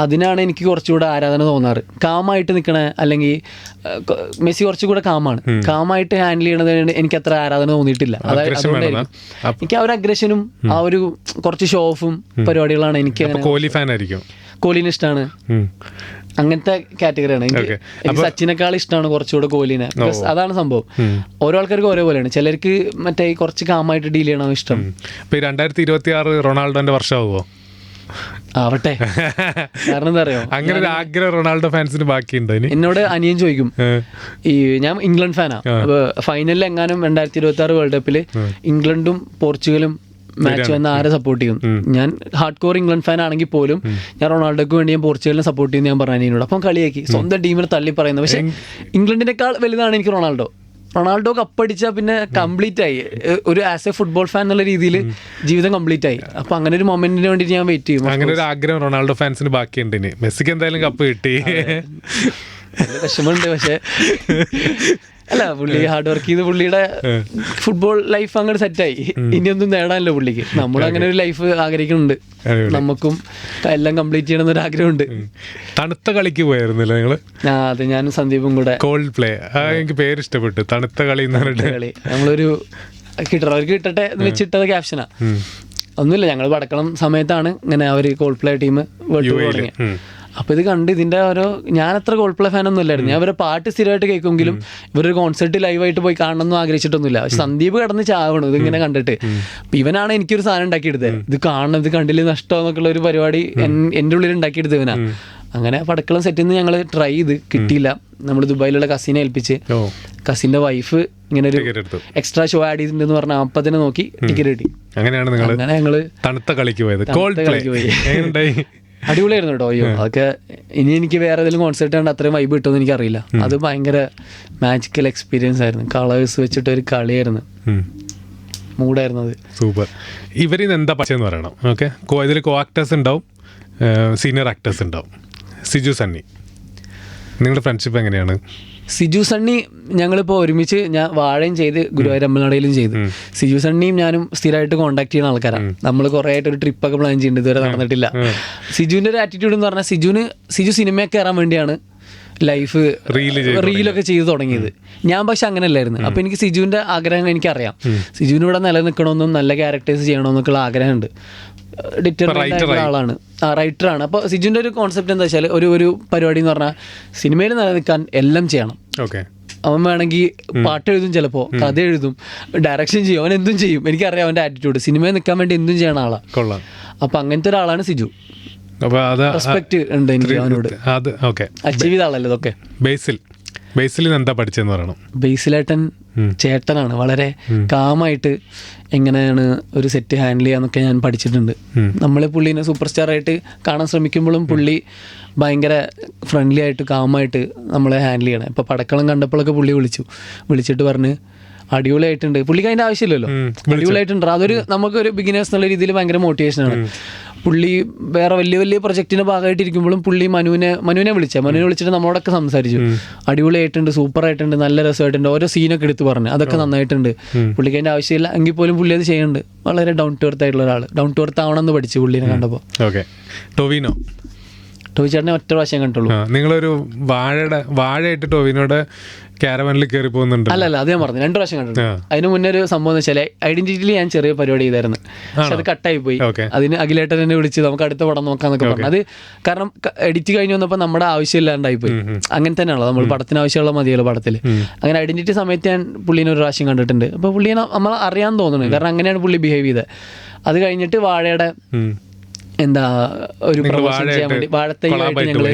അതിനാണ് എനിക്ക് കുറച്ചുകൂടെ ആരാധന തോന്നാറ്. കാമായിട്ട് നിൽക്കണ, അല്ലെങ്കിൽ മെസ്സി കുറച്ചുകൂടെ കാമായിട്ട് ഹാൻഡിൽ ചെയ്യണത് എനിക്ക് അത്ര ആരാധന തോന്നിയിട്ടില്ല. അതുകൊണ്ടായിരിക്കും എനിക്ക് ആ ഒരു അഗ്രഷനും ആ ഒരു കുറച്ച് ഷോ ഓഫും പരിപാടികളാണ് എനിക്ക്. കോഹ്ലിനെ ഇഷ്ടമാണ്, അങ്ങനത്തെ കാറ്റഗറിയാണ് എനിക്ക്. സച്ചിനേക്കാൾ ഇഷ്ടമാണ് കുറച്ചുകൂടെ കോഹ്ലിനെ. അതാണ് സംഭവം. ഓരോ ആൾക്കാർക്ക് ഓരോ പോലെയാണ്. ചിലർക്ക് മറ്റേ കുറച്ച് കാമായിട്ട് ഡീൽ ചെയ്യണം ഇഷ്ടം. 2026 റൊണാൾഡോന്റെ വർഷമാകുമോ? ആവട്ടെ. കാരണം എന്താ അറിയോ, അങ്ങനെ ഒരു ആഗ്രഹം റൊണാൾഡോ ഫാൻസിന് ബാക്കിയുണ്ടോ? എന്നോട് അനിയൻ ചോദിക്കും, ഞാൻ ഇംഗ്ലണ്ട് ഫാനാ, അപ്പൊ ഫൈനലിൽ എങ്ങാനും 2026 വേൾഡ് കപ്പിൽ ഇംഗ്ലണ്ടും പോർച്ചുഗലും മാച്ച് വന്ന് ആരെ സപ്പോർട്ട് ചെയ്യും? ഞാൻ ഹാർഡ് കോർ ഇംഗ്ലണ്ട് ഫാൻ ആണെങ്കിൽ പോലും ഞാൻ റൊണാൾഡോക്ക് വേണ്ടി ഞാൻ പോർച്ചുഗലിനെ സപ്പോർട്ട് ചെയ്യുന്ന ഞാൻ പറഞ്ഞു അനിയനോട്. അപ്പം കളിയാക്കി സ്വന്തം ടീമിനെ തള്ളി പറയുന്നത്. പക്ഷെ ഇംഗ്ലണ്ടിനേക്കാൾ വലുതാണ് എനിക്ക് റൊണാൾഡോ കപ്പടിച്ചാൽ പിന്നെ കംപ്ലീറ്റ് ആയി. ഒരു ആസ് എ ഫുട്ബോൾ ഫാൻ എന്നുള്ള രീതിയിൽ ജീവിതം കംപ്ലീറ്റ് ആയി. അപ്പൊ അങ്ങനെ ഒരു മൊമെന്റിന് വേണ്ടിയിട്ട് ഞാൻ വെയിറ്റ് ചെയ്യും. അങ്ങനെ ഒരു ആഗ്രഹം റൊണാൾഡോ ഫാൻസിന് ബാക്കിയുണ്ട്. മെസ്സിക്ക് എന്തായാലും കപ്പ് കിട്ടി, വിഷമമുണ്ട്. പക്ഷെ അല്ല, പുള്ളി ഹാർഡ് വർക്ക് ചെയ്ത് പുള്ളിയുടെ ഫുട്ബോൾ ലൈഫ് അങ്ങോട്ട് സെറ്റായി. ഇനിയൊന്നും നേടാനല്ലോ പുള്ളിക്ക്. നമ്മളങ്ങനെ ഒരു ലൈഫ് ആഗ്രഹിക്കുന്നുണ്ട്. നമുക്കും എല്ലാം കംപ്ലീറ്റ് ചെയ്യണം എന്നൊരു ആഗ്രഹമുണ്ട്. തണുത്ത കളിക്ക് പോയായിരുന്നില്ല നിങ്ങള്? അത് ഞാനും സന്ദീപും കൂടെ. കോൾഡ് പ്ലേ, എനിക്ക് പേര് ഇഷ്ടപ്പെട്ടു, തണുത്ത കളി എന്ന് പറഞ്ഞിട്ട് കളി. നമ്മളൊരു അവർക്ക് കിട്ടട്ടെ എന്ന് വെച്ചിട്ടത് ക്യാപ്ഷനാ. ഒന്നുമില്ല, ഞങ്ങൾ പടക്കണം സമയത്താണ് ഇങ്ങനെ അവർ Coldplay team world cup തുടങ്ങി. അപ്പോൾ ഇത് കണ്ട് ഇതിൻ്റെ ഞാൻ അത്ര കോൾഡ് ഫാനൊന്നും ഇല്ലായിരുന്നു. ഞാൻ ഇവരെ പാട്ട് സ്ഥിരമായിട്ട് കേൾക്കുമെങ്കിലും ഇവരൊരു കോൺസെർട്ട് ലൈവായിട്ട് പോയി കാണണമെന്നും ആഗ്രഹിച്ചിട്ടൊന്നുമില്ല. പക്ഷെ സന്ദീപ് കിടന്ന് ചാവണം ഇതിങ്ങനെ കണ്ടിട്ട്. അപ്പം ഇവനാണ് എനിക്കൊരു സാധനം ഉണ്ടാക്കിയെടുത്തത്. ഇത് കാണണം, ഇത് കണ്ടില്ല നഷ്ടം എന്നൊക്കെയുള്ള ഒരു പരിപാടി എൻ്റെ ഉള്ളിൽ ഉണ്ടാക്കിയെടുത്തത് ഇവനാ. അങ്ങനെ പടക്കളം സെറ്റിൽ നിന്ന് ഞങ്ങൾ ട്രൈ ചെയ്ത് കിട്ടിയില്ല. നമ്മൾ ദുബായിലുള്ള കസിനെ ഏൽപ്പിച്ച്, കസിൻ്റെ വൈഫ് ഇങ്ങനെ ഒരു എക്സ്ട്രാ ഷോ ആഡ് ചെയ്തിട്ടുണ്ടെന്ന് പറഞ്ഞാൽ 40 നോക്കി ടിക്കറ്റ് കിട്ടി. അങ്ങനെ ഞങ്ങൾ തണുത്ത കളിക്ക് പോയത്. അടിപൊളിയായിരുന്നു കേട്ടോ. അയ്യോ, അതൊക്കെ ഇനി എനിക്ക് വേറെ ഏതെങ്കിലും കോൺസെർട്ട് കണ്ട് അത്രയും വൈബ് കിട്ടുമെന്ന് എനിക്കറിയില്ല. അത് ഭയങ്കര മാജിക്കൽ എക്സ്പീരിയൻസ് ആയിരുന്നു. കളേഴ്സ് വെച്ചിട്ട് ഒരു കളിയായിരുന്നു. മൂഡായിരുന്നു അത്. സൂപ്പർ. ഇവരിന്ന് എന്താ പഠിച്ചതെന്ന് പറയണം. ഓക്കെ, ഇതിൽ കോ ആക്ടേഴ്സ് ഉണ്ടാവും, സീനിയർ ആക്ടേഴ്സ് ഉണ്ടാവും. സിജു സണ്ണി, നിങ്ങളുടെ ഫ്രണ്ട്ഷിപ്പ് എങ്ങനെയാണ്? സിജു സണ്ണി ഞങ്ങളിപ്പോൾ ഒരുമിച്ച് ഞാൻ വാഴയും ചെയ്ത് ഗുരുവായൂർ അമ്പലനടയിലും ചെയ്ത്. സിജു സണ്ണിയും ഞാനും സ്ഥിരമായിട്ട് കോൺടാക്ട് ചെയ്യുന്ന ആൾക്കാരാണ്. നമ്മൾ കുറേ ആയിട്ട് ഒരു ട്രിപ്പൊക്കെ പ്ലാൻ ചെയ്യുന്നുണ്ട്, ഇതുവരെ നടന്നിട്ടില്ല. സിജുവിൻ്റെ ഒരു ആറ്റിറ്റ്യൂഡ് എന്ന് പറഞ്ഞാൽ സിജു സിനിമയൊക്കെ കയറാൻ വേണ്ടിയാണ് ലൈഫ് റീലൊക്കെ ചെയ്ത് തുടങ്ങിയത്. ഞാൻ പക്ഷെ അങ്ങനെയല്ലായിരുന്നു. അപ്പോൾ എനിക്ക് സിജുവിൻ്റെ ആഗ്രഹം എനിക്കറിയാം. സിജുവിന് ഇവിടെ നിലനിൽക്കണമെന്നും നല്ല ക്യാരക്ടേഴ്സ് ചെയ്യണമെന്നൊക്കെയുള്ള ആഗ്രഹമുണ്ട്. ഡിറ്റർമിൻഡ് ആളാണ്, റൈറ്ററാണ്. അപ്പോൾ സിജുവിൻ്റെ ഒരു കോൺസെപ്റ്റ് എന്താ വെച്ചാൽ ഒരു പരിപാടി എന്ന് പറഞ്ഞാൽ സിനിമയിൽ നിലനിൽക്കാൻ എല്ലാം ചെയ്യണം. ഓക്കെ, അവൻ വേണമെങ്കിൽ പാട്ട് എഴുതും, ചിലപ്പോൾ കഥ എഴുതും, ഡയറക്ഷൻ ചെയ്യും, അവൻ എന്തും ചെയ്യും. എനിക്കറിയാം അവൻ്റെ ആറ്റിറ്റ്യൂഡ്. സിനിമയിൽ നിൽക്കാൻ വേണ്ടി എന്തും ചെയ്യണ ആളാണ്. കൊള്ളാം. അപ്പോൾ അങ്ങനത്തെ ഒരാളാണ് സിജു. റെസ്പെക്ട് ഉണ്ട് എനിക്ക് അവനോട്. അച്ചീവ് ചെയ്ത ആളല്ലേ ഇതൊക്കെ. ബേസിൽ എന്താ പഠിച്ചതെന്ന് പറയണം. ബേസിലേട്ടൻ ചേട്ടനാണ്. വളരെ കാമായിട്ട് എങ്ങനെയാണ് ഒരു സെറ്റ് ഹാൻഡിൽ ചെയ്യാന്നൊക്കെ ഞാൻ പഠിച്ചിട്ടുണ്ട്. നമ്മൾ പുള്ളീനെ സൂപ്പർ സ്റ്റാർ ആയിട്ട് കാണാൻ ശ്രമിക്കുമ്പോഴും പുള്ളി ഭയങ്കര ഫ്രണ്ട്ലി ആയിട്ട് കാമായിട്ട് നമ്മളെ ഹാൻഡിൽ ചെയ്യണം. ഇപ്പോൾ പടക്കളം കണ്ടപ്പോഴൊക്കെ പുള്ളി വിളിച്ചിട്ട് പറഞ്ഞ് അടിപൊളിയായിട്ടുണ്ട്. പുള്ളിക്ക് അതിൻ്റെ ആവശ്യമില്ലല്ലോ, അടിപൊളിയായിട്ടുണ്ട്. അതൊരു നമുക്കൊരു ബിഗിനേഴ്സ് എന്നുള്ള രീതിയിൽ ഭയങ്കര മോട്ടിവേഷനാണ്. പുള്ളി വേറെ വലിയ പ്രൊജക്റ്റിൻ്റെ ഭാഗമായിട്ടിരിക്കുമ്പോഴും പുള്ളി മനുവിനെ വിളിച്ചിട്ട് നമ്മളോടൊക്കെ സംസാരിച്ചു. അടിപൊളിയായിട്ടുണ്ട്, സൂപ്പറായിട്ടുണ്ട്, നല്ല രസമായിട്ടുണ്ട്, ഓരോ സീനൊക്കെ എടുത്ത് പറഞ്ഞു, അതൊക്കെ നന്നായിട്ടുണ്ട്. പുള്ളിക്ക് അതിൻ്റെ ആവശ്യമില്ല എങ്കിൽ പോലും പുള്ളി അത് ചെയ്യുന്നുണ്ട്. വളരെ ഡൗൺ ടു എർത്ത് ആയിട്ടുള്ള ഒരാൾ. ഡൗൺ ടു എർത്ത് ആവണമെന്ന് പഠിച്ചു പുള്ളിനെ കണ്ടപ്പോൾ. ടൊവിനോ ചേട്ടനെ ഒറ്റ പ്രാവശ്യം കണ്ടുള്ളൂ. നിങ്ങളൊരു വാഴയായിട്ട് ടൊവിനോടെ കാരവാനിൽ കയറി പോകുന്നുണ്ട്. അല്ല, അത് ഞാൻ പറഞ്ഞു 2 പ്രാവശ്യം കണ്ടിട്ടുണ്ട്. അതിന് മുന്നേ ഒരു സംഭവം എന്ന് വെച്ചാൽ ഐഡന്റിറ്റിയിൽ ഞാൻ ചെറിയ പരിപാടി ചെയ്തായിരുന്നു. പക്ഷെ അത് കട്ടായി പോയി. അതിന് അഖിലേട്ടൻ എന്നെ വിളിച്ച് നമുക്ക് അടുത്ത പടം നോക്കാന്നൊക്കെ പറഞ്ഞു. അത് കാരണം എഡിറ്റ് കഴിഞ്ഞ് വന്നപ്പോൾ നമ്മുടെ ആവശ്യമില്ലാണ്ടായി പോയി. അങ്ങനെ തന്നെയാണല്ലോ, നമ്മൾ പടത്തിന് ആവശ്യമുള്ള മതിയല്ലോ പടത്തിൽ. അങ്ങനെ ഐഡന്റിറ്റി സമയത്ത് ഞാൻ പുള്ളീനെ ഒരു പ്രാവശ്യം കണ്ടിട്ടുണ്ട്. അപ്പോൾ പുള്ളിയെ നമ്മൾ അറിയാൻ തോന്നുന്നു, കാരണം അങ്ങനെയാണ് പുള്ളി ബിഹേവ് ചെയ്തത്. അത് കഴിഞ്ഞിട്ട് വാഴയുടെ എന്താ ഒരു പ്രൊമോഷൻ ചെയ്യാൻ വേണ്ടി വാഴത്തയ്യായിട്ട് ഞങ്ങള്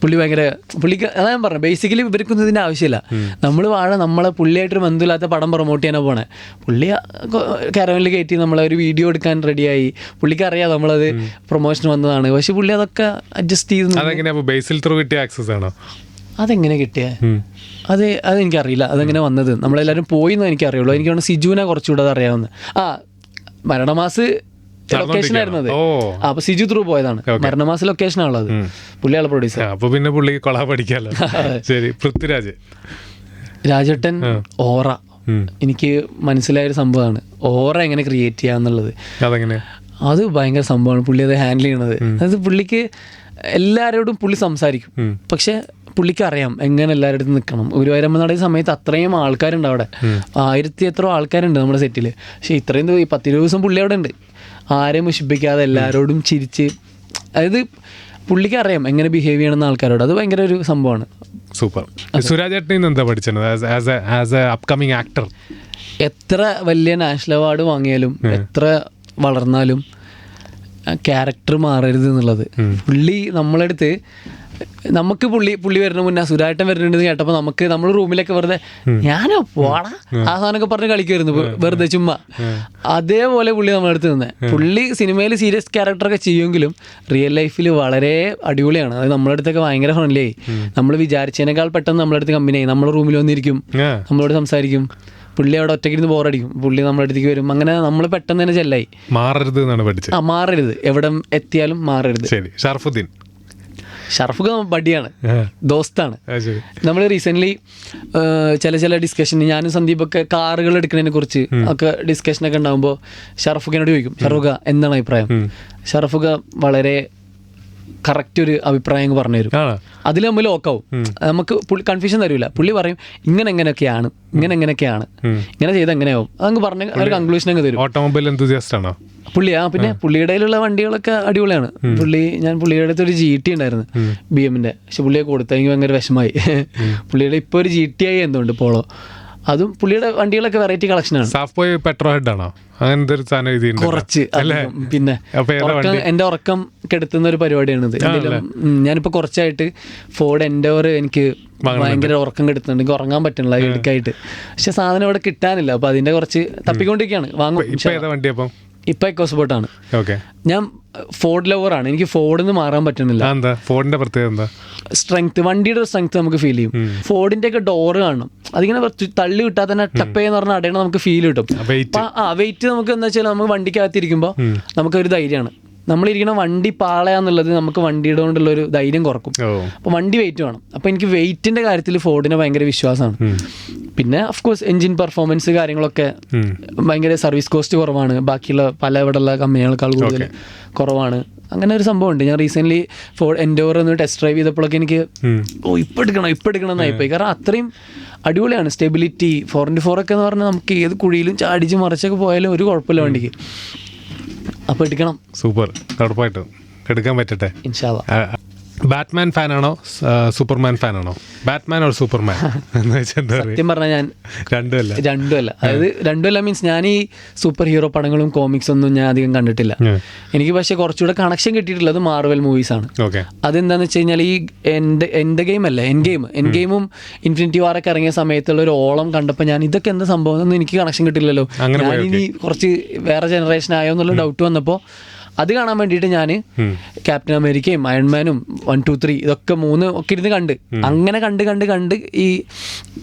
പുള്ളിക്ക് അതാ ഞാൻ പറഞ്ഞു. ബേസിക്കലി ഇവർക്കൊന്നും ഇതിൻ്റെ ആവശ്യമില്ല. നമ്മൾ നമ്മളെ പുള്ളിയായിട്ടൊരു ബന്ധമില്ലാത്ത പടം പ്രൊമോട്ട് ചെയ്യാനോ പോണേ. പുള്ളി കാരവനിൽ കയറ്റി നമ്മളെ ഒരു വീഡിയോ എടുക്കാൻ റെഡിയായി. പുള്ളിക്ക് അറിയാം നമ്മളത് പ്രൊമോഷൻ വന്നതാണ്. പക്ഷെ പുള്ളി അതൊക്കെ അഡ്ജസ്റ്റ് ചെയ്ത്. അതെങ്ങനെ കിട്ടിയ അതെനിക്കറിയില്ല, അതെങ്ങനെ വന്നത്. നമ്മളെല്ലാവരും പോയിന്ന് എനിക്കറിയുള്ളൂ. എനിക്ക് തോന്നുന്നു സിജുവിനെ കുറച്ചുകൂടെ അറിയാവുന്നത്. മരണമാസ് ലൊക്കേഷൻ ആയിരുന്നത്. അപ്പൊ സിജു ത്രൂ പോയതാണ്. മരണമാസ ലൊക്കേഷനാണുള്ളത്. പുള്ളിയാണ് പ്രൊഡ്യൂസർ. അപ്പൊ പിന്നെ പുള്ളി കൊളാ പഠിക്കാലോ. ശരി, പൃഥ്വിരാജ്. രാജേട്ടൻ ഓറ എനിക്ക് മനസ്സിലായൊരു സംഭവമാണ്. ഓറ എങ്ങനെ ക്രിയേറ്റ് ചെയ്യാന്നുള്ളത് അത് ഭയങ്കര സംഭവമാണ്. പുള്ളി അത് ഹാൻഡിൽ ചെയ്യണത്. അതായത് പുള്ളിക്ക് എല്ലാവരോടും പുള്ളി സംസാരിക്കും, പക്ഷെ പുള്ളിക്ക് അറിയാം എങ്ങനെ എല്ലാവരുടെ അടുത്ത് നിൽക്കണം. ഗുരുവായൂരമ്മ നടക്കുന്ന സമയത്ത് അത്രയും ആൾക്കാരുണ്ട് അവിടെ. 1000 എത്രയോ ആൾക്കാരുണ്ട് നമ്മുടെ സെറ്റിൽ. പക്ഷെ ഇത്രയും 10-20 ദിവസം പുള്ളി അവിടെ ഉണ്ട്. ആരെയും മുഷിപ്പിക്കാതെ എല്ലാവരോടും ചിരിച്ച്. അതായത് പുള്ളിക്ക് അറിയാം എങ്ങനെ ബിഹേവ് ചെയ്യണമെന്ന് ആൾക്കാരോട്. അത് ഭയങ്കര ഒരു സംഭവമാണ്. സൂപ്പർ. സുരാജ് ചേട്ടൻ എന്താ പഠിച്ചത് ആസ് എ അപ്കമിങ് ആക്ടർ? എത്ര വലിയ നാഷണൽ അവാർഡ് വാങ്ങിയാലും എത്ര വളർന്നാലും ക്യാരക്ടർ മാറരുത് എന്നുള്ളത്. പുള്ളി നമ്മളടുത്ത് നമുക്ക് പുള്ളി വരുന്ന മുന്നേ സുരാട്ടൻ വരുന്നുണ്ടെന്ന് കേട്ടപ്പോൾ നമ്മൾ റൂമിലൊക്കെ വെറുതെ ഞാനോ പോടാ ആ സാധനമൊക്കെ പറഞ്ഞ് കളിക്കുമായിരുന്നു വെറുതെ ചുമ്മാ. അതേപോലെ പുള്ളി നമ്മളടുത്ത് നിന്നേ. പുള്ളി സിനിമയിൽ സീരിയസ് ക്യാരക്ടറൊക്കെ ചെയ്യുമെങ്കിലും റിയൽ ലൈഫിൽ വളരെ അടിപൊളിയാണ്. അത് നമ്മുടെ അടുത്തൊക്കെ ഭയങ്കര ഫ്രണ്ട്ലി ആയി. നമ്മൾ വിചാരിച്ചതിനേക്കാൾ പെട്ടെന്ന് നമ്മുടെ അടുത്ത് കമ്പനി ആയി. നമ്മുടെ റൂമിൽ വന്നിരിക്കും, നമ്മളോട് സംസാരിക്കും. പുള്ളി അവിടെ ഒറ്റയ്ക്കിരുന്ന് ബോറടിക്കും, പുള്ളി നമ്മുടെ അടുത്തേക്ക് വരും. അങ്ങനെ നമ്മൾ പെട്ടെന്ന് തന്നെ ചെല്ലായി. മാറരുത് എന്നാണ് പഠിച്ചത്. മാറരുത്, എവിടെ എത്തിയാലും മാറരുത്. ഷറഫുഖ് ബഡിയാണ്, ദോസ്താണ്. നമ്മൾ റീസെൻ്റ്ലി ചില ഡിസ്കഷൻ ഞാനും സന്ദീപൊക്കെ കാറുകൾ എടുക്കുന്നതിനെ കുറിച്ച് ഒക്കെ ഡിസ്കഷനൊക്കെ ഉണ്ടാകുമ്പോൾ ഷറഫുഖിനോട് ചോദിക്കും, ഷറഫുഖ എന്താണ് അഭിപ്രായം? ഷറഫുഖ വളരെ കറക്റ്റ് ഒരു അഭിപ്രായം പറഞ്ഞു തരും. അതിൽ നമ്മൾ ലോക്കാവും. നമുക്ക് കൺഫ്യൂഷൻ തരില്ല. പുള്ളി പറയും ഇങ്ങനെയൊക്കെയാണ്, ഇങ്ങനെ ചെയ്ത് എങ്ങനെയാവും അതങ്ങ് പറഞ്ഞ് ഒരു കൺക്ലൂഷൻ അങ്ങ് തരും. ഓട്ടോമൊബൈൽ എന്തൂസിയാസ്റ്റ് ആണോ പുള്ളി? പിന്നെ പുള്ളിയുടെ വണ്ടികളൊക്കെ അടിപൊളിയാണ്. പുള്ളിയുടെ അടുത്ത് ഒരു GT ഉണ്ടായിരുന്നു BM-ന്റെ. പക്ഷെ പുള്ളിയെ കൊടുത്തു, എനിക്ക് ഭയങ്കര വിഷമായി. പുള്ളിയുടെ ഇപ്പോൾ ഒരു GTI എന്തുകൊണ്ട് പോളോ, അതും പുള്ളിയുടെ വണ്ടികളൊക്കെ വെറൈറ്റി കളക്ഷനാണ്. കുറച്ച് പിന്നെ എൻ്റെ ഉറക്കം കെടുത്തുന്ന ഒരു പരിപാടിയാണിത്. ഞാനിപ്പോൾ കുറച്ചായിട്ട് ഫോർഡ് എൻഡോവർ എനിക്ക് ഭയങ്കര ഉറക്കം കെടുത്തുന്നുണ്ട്. എനിക്ക് ഉറങ്ങാൻ പറ്റുന്നില്ല എടുക്കായിട്ട്. പക്ഷെ സാധനം ഇവിടെ കിട്ടാനില്ല. അപ്പോൾ അതിൻ്റെ കുറച്ച് തപ്പിക്കൊണ്ടിരിക്കുകയാണ്. വാങ്ങും. ഇപ്പം എക്കോസ്പോർട്ടാണ്. ഞാൻ ഫോർഡ് ലവറാണ്. എനിക്ക് ഫോർഡിൽ നിന്ന് മാറാൻ പറ്റുന്നില്ല. എന്താ ഫോർഡിന്റെ പ്രത്യേകത എന്താ? സ്ട്രെങ്ത്, വണ്ടിയുടെ സ്ട്രെങ്ത് നമുക്ക് ഫീൽ ചെയ്യും. ഫോർഡിന്റെ ഒക്കെ ഡോറ് കാണും, അതിങ്ങനെ തള്ളി വിട്ടാൽ തന്നെ ടപ്പേന്ന് പറഞ്ഞ അടയണ നമുക്ക് ഫീൽ കിട്ടും. വെയിറ്റ് നമുക്ക് എന്താ വെച്ചാൽ നമുക്ക് വണ്ടിക്കകത്തിരിക്കുമ്പോൾ നമുക്കൊരു ധൈര്യമാണ്. നമ്മളിരിക്കുന്ന വണ്ടി പാളയാന്നുള്ളത് നമുക്ക് വണ്ടിയുടെ കൊണ്ടുള്ള ഒരു ധൈര്യം കുറക്കും. അപ്പോൾ വണ്ടി വെയിറ്റ് വേണം. അപ്പോൾ എനിക്ക് വെയിറ്റിന്റെ കാര്യത്തിൽ ഫോർഡിന് ഭയങ്കര വിശ്വാസമാണ്. പിന്നെ ഓഫ്കോഴ്സ് എൻജിൻ പെർഫോമൻസ് കാര്യങ്ങളൊക്കെ ഭയങ്കര സർവീസ് കോസ്റ്റ് കുറവാണ്, ബാക്കിയുള്ള പല ഇവിടെയുള്ള കമ്പനികളെക്കാൾ കൂടുതൽ കുറവാണ്. അങ്ങനെ ഒരു സംഭവമുണ്ട്. ഞാൻ റീസെൻ്റ്ലി എൻഡോവർ ഒന്ന് ടെസ്റ്റ് ഡ്രൈവ് ചെയ്തപ്പോഴൊക്കെ എനിക്ക് ഇപ്പം എടുക്കണം എന്നായിപ്പോയി. കാരണം അത്രയും അടിപൊളിയാണ്. സ്റ്റെബിലിറ്റി 4x4 ഒക്കെ എന്ന് പറഞ്ഞാൽ നമുക്ക് ഏത് കുഴിയിലും ചാടിച്ച് മറിച്ചൊക്കെ പോയാലും ഒരു കുഴപ്പമില്ല വണ്ടിക്ക്. അപ്പോൾ എടുക്കണം. സൂപ്പർ, ഉറപ്പായിട്ടും എടുക്കാൻ പറ്റട്ടെ ഇൻഷാ അല്ലാ. ബാറ്റ്മാൻ ഫാനാണോ സൂപ്പർമാൻ ഫാനാണോ? ബാറ്റ്മാൻ ഓർ സൂപ്പർമാൻ എന്ന് വെച്ചാൽ എന്താ പറയുക? സത്യം പറഞ്ഞാൽ ഞാൻ രണ്ടുമല്ല. അതായത് രണ്ടുമല്ല മീൻസ് ഞാൻ ഈ സൂപ്പർ ഹീറോ പടങ്ങളും കോമിക്സ് ഒന്നും ഞാൻ അധികം കണ്ടിട്ടില്ല. എനിക്ക് പക്ഷേ കുറച്ചുകൂടെ കണക്ഷൻ കിട്ടിയിട്ടുള്ളത് മാർവൽ മൂവീസാണ്. അതെന്താണെന്ന് വെച്ച് കഴിഞ്ഞാൽ ഈ എൻ്റെ ഗെയിം അല്ലേ എൻ ഗെയിമും ഇൻഫിനിറ്റി വാറൊക്കെ ഇറങ്ങിയ സമയത്തുള്ള ഒരു ഓളം കണ്ടപ്പോൾ ഞാൻ ഇതൊക്കെ എന്താ സംഭവം എന്നൊന്നും എനിക്ക് കണക്ഷൻ കിട്ടില്ലല്ലോ, ഞാനിനി കുറച്ച് വേറെ ജനറേഷൻ ആയോ എന്നുള്ള ഡൗട്ട് വന്നപ്പോൾ അത് കാണാൻ വേണ്ടിയിട്ട് ഞാൻ ക്യാപ്റ്റൻ അമേരിക്കയും അയൺമാനും 1, 2, 3 ഇതൊക്കെ 3 ഒക്കെ ഇരുന്ന് അങ്ങനെ കണ്ട് ഈ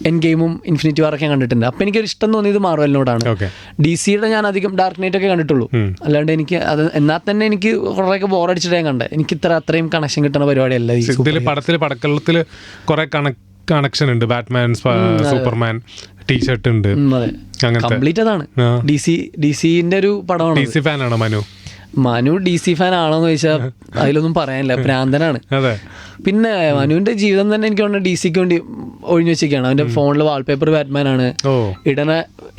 എൻ ഗെയിമും ഇൻഫിനിറ്റി വാറൊക്കെ കണ്ടിട്ടുണ്ട്. അപ്പം എനിക്കൊരു ഇഷ്ടം തോന്നിയത് മാർവലിനോടാണ്. DC-യുടെ ഞാൻ അധികം ഡാർക്ക് നൈറ്റ് ഒക്കെ കണ്ടിട്ടുള്ളൂ. അല്ലാണ്ട് എനിക്ക് അത് എന്നാൽ തന്നെ എനിക്ക് കുറേയൊക്കെ ബോറടിച്ചിട്ട് ഞാൻ കണ്ടത്. എനിക്ക് അത്രയും കണക്ഷൻ കിട്ടുന്ന പരിപാടിയല്ല. പടക്കളത്തിൽ കുറെ കണക്ഷൻ ഉണ്ട്. ബാറ്റ്മാൻ, സൂപ്പർമാൻ ടീഷർട്ട് ഉണ്ട്. കംപ്ലീറ്റ് അതാണ്. DC-ന്റെ ഒരു പടമാണ്. DC ഫാനാണോ മനു? DC ഫാൻ ആണോന്ന് ചോദിച്ചാൽ അതിലൊന്നും പറയാനില്ല, ഭ്രാന്തനാണ്. പിന്നെ മനുവിന്റെ ജീവിതം തന്നെ എനിക്ക് തോന്നുന്നു DC-ക്ക് വേണ്ടി ഒഴിഞ്ഞു വെച്ചിരിക്കുകയാണ്. അവന്റെ ഫോണിൽ വാൾപേപ്പർ ബാറ്റ്മാൻ ആണ് ഇടണ.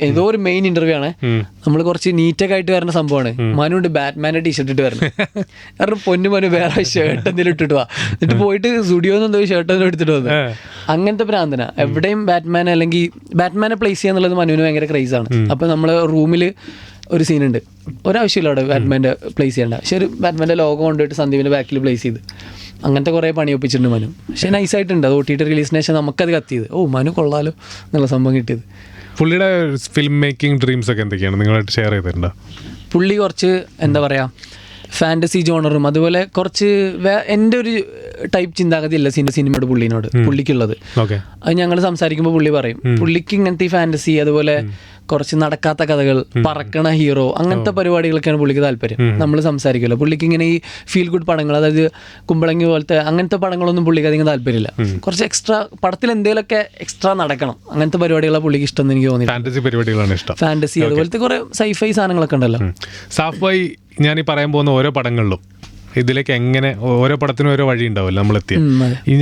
ഏതോ ഒരു മെയിൻ ഇന്റർവ്യൂ ആണ്, നമ്മൾ കുറച്ച് നീറ്റൊക്കെ ആയിട്ട് വരുന്ന സംഭവമാണ്. മനുണ്ട് ബാറ്റ്മാന്റെ ടീഷർട്ട് ഇട്ട് വരണം. കാരണം മനു വേറെ ഷർട്ട് എന്തെങ്കിലും ഇട്ടിട്ട് വാ, എന്നിട്ട് പോയിട്ട് സ്റ്റുഡിയോന്ന് എന്തോ ഷർട്ട് എന്തെങ്കിലും എടുത്തിട്ട് വന്നു. അങ്ങനത്തെ ഭ്രാന്തന. എവിടെയും ബാറ്റ്മാൻ അല്ലെങ്കിൽ ബാറ്റ്മാനെ പ്ലേസ് ചെയ്യാന്നുള്ളത് മനുവിന് ഭയങ്കര ക്രൈസാണ്. അപ്പൊ നമ്മള് റൂമിൽ ഒരു സീനുണ്ട്, ഒരാവശ്യമില്ല അവിടെ ബാറ്റ്മാൻ്റെ പ്ലേസ് ചെയ്യേണ്ട, പക്ഷെ ഒരു ബാറ്റ്മാൻ്റെ ലോഗോ കൊണ്ടുപോയിട്ട് സന്ദീപിൻ്റെ ബാക്കിൽ പ്ലേസ് ചെയ്ത് അങ്ങനത്തെ കുറേ പണി ഒപ്പിച്ചിട്ടുണ്ട് മനു. പക്ഷേ നൈസായിട്ടുണ്ട്. അത് OTT റിലീസിന് ശേഷം നമുക്കത് കത്തിയത് മനു കൊള്ളാലോ എന്നുള്ള സംഭവം കിട്ടിയത്. പുള്ളിയുടെ ഫിലിം മേക്കിംഗ് ഡ്രീംസ് ഒക്കെ എന്തൊക്കെയാണ് നിങ്ങളായിട്ട് ഷെയർ ചെയ്തിട്ടുണ്ടോ? പുള്ളി കുറച്ച് എന്താ പറയുക ഫാൻറ്റസി ജോണറും അതുപോലെ കുറച്ച് എൻ്റെ ഒരു ടൈപ്പ് ചിന്താഗതി അല്ല സിനിമയുടെ പുള്ളിക്കുള്ളത്. അത് ഞങ്ങൾ സംസാരിക്കുമ്പോൾ പുള്ളി പറയും പുള്ളിക്ക് ഇങ്ങനത്തെ ഈ ഫാൻറ്റസി അതുപോലെ കുറച്ച് നടക്കാത്ത കഥകൾ, പറക്കണ ഹീറോ, അങ്ങനത്തെ പരിപാടികളൊക്കെയാണ് പുള്ളിക്ക് താല്പര്യം. നമ്മൾ സംസാരിക്കുമല്ലോ, പുള്ളിക്ക് ഇങ്ങനെ ഈ ഫീൽ ഗുഡ് പടങ്ങൾ, അതായത് കുമ്പളങ്ങി പോലത്തെ അങ്ങനത്തെ പടങ്ങളൊന്നും പുള്ളിക്ക് അധികം താല്പര്യമില്ല. കുറച്ച് എക്സ്ട്രാ പടത്തിൽ എന്തെങ്കിലുമൊക്കെ എക്സ്ട്രാ നടക്കണം, അങ്ങനത്തെ പരിപാടികളാണ് പുള്ളിക്ക് ഇഷ്ടം എന്ന് എനിക്ക് തോന്നി. ഫാൻറ്റസി അതുപോലത്തെ കുറെ സൈഫൈ സാധനങ്ങളൊക്കെ ഉണ്ടല്ലോ. സാഫ് ഭായ്, ഞാൻ ഈ പറയാൻ പോകുന്ന ഓരോ പടങ്ങളിലും ഇതിലേക്ക് എങ്ങനെ ഓരോ പടത്തിനും ഓരോ വഴി ഉണ്ടാവില്ല നമ്മളെത്തിയ.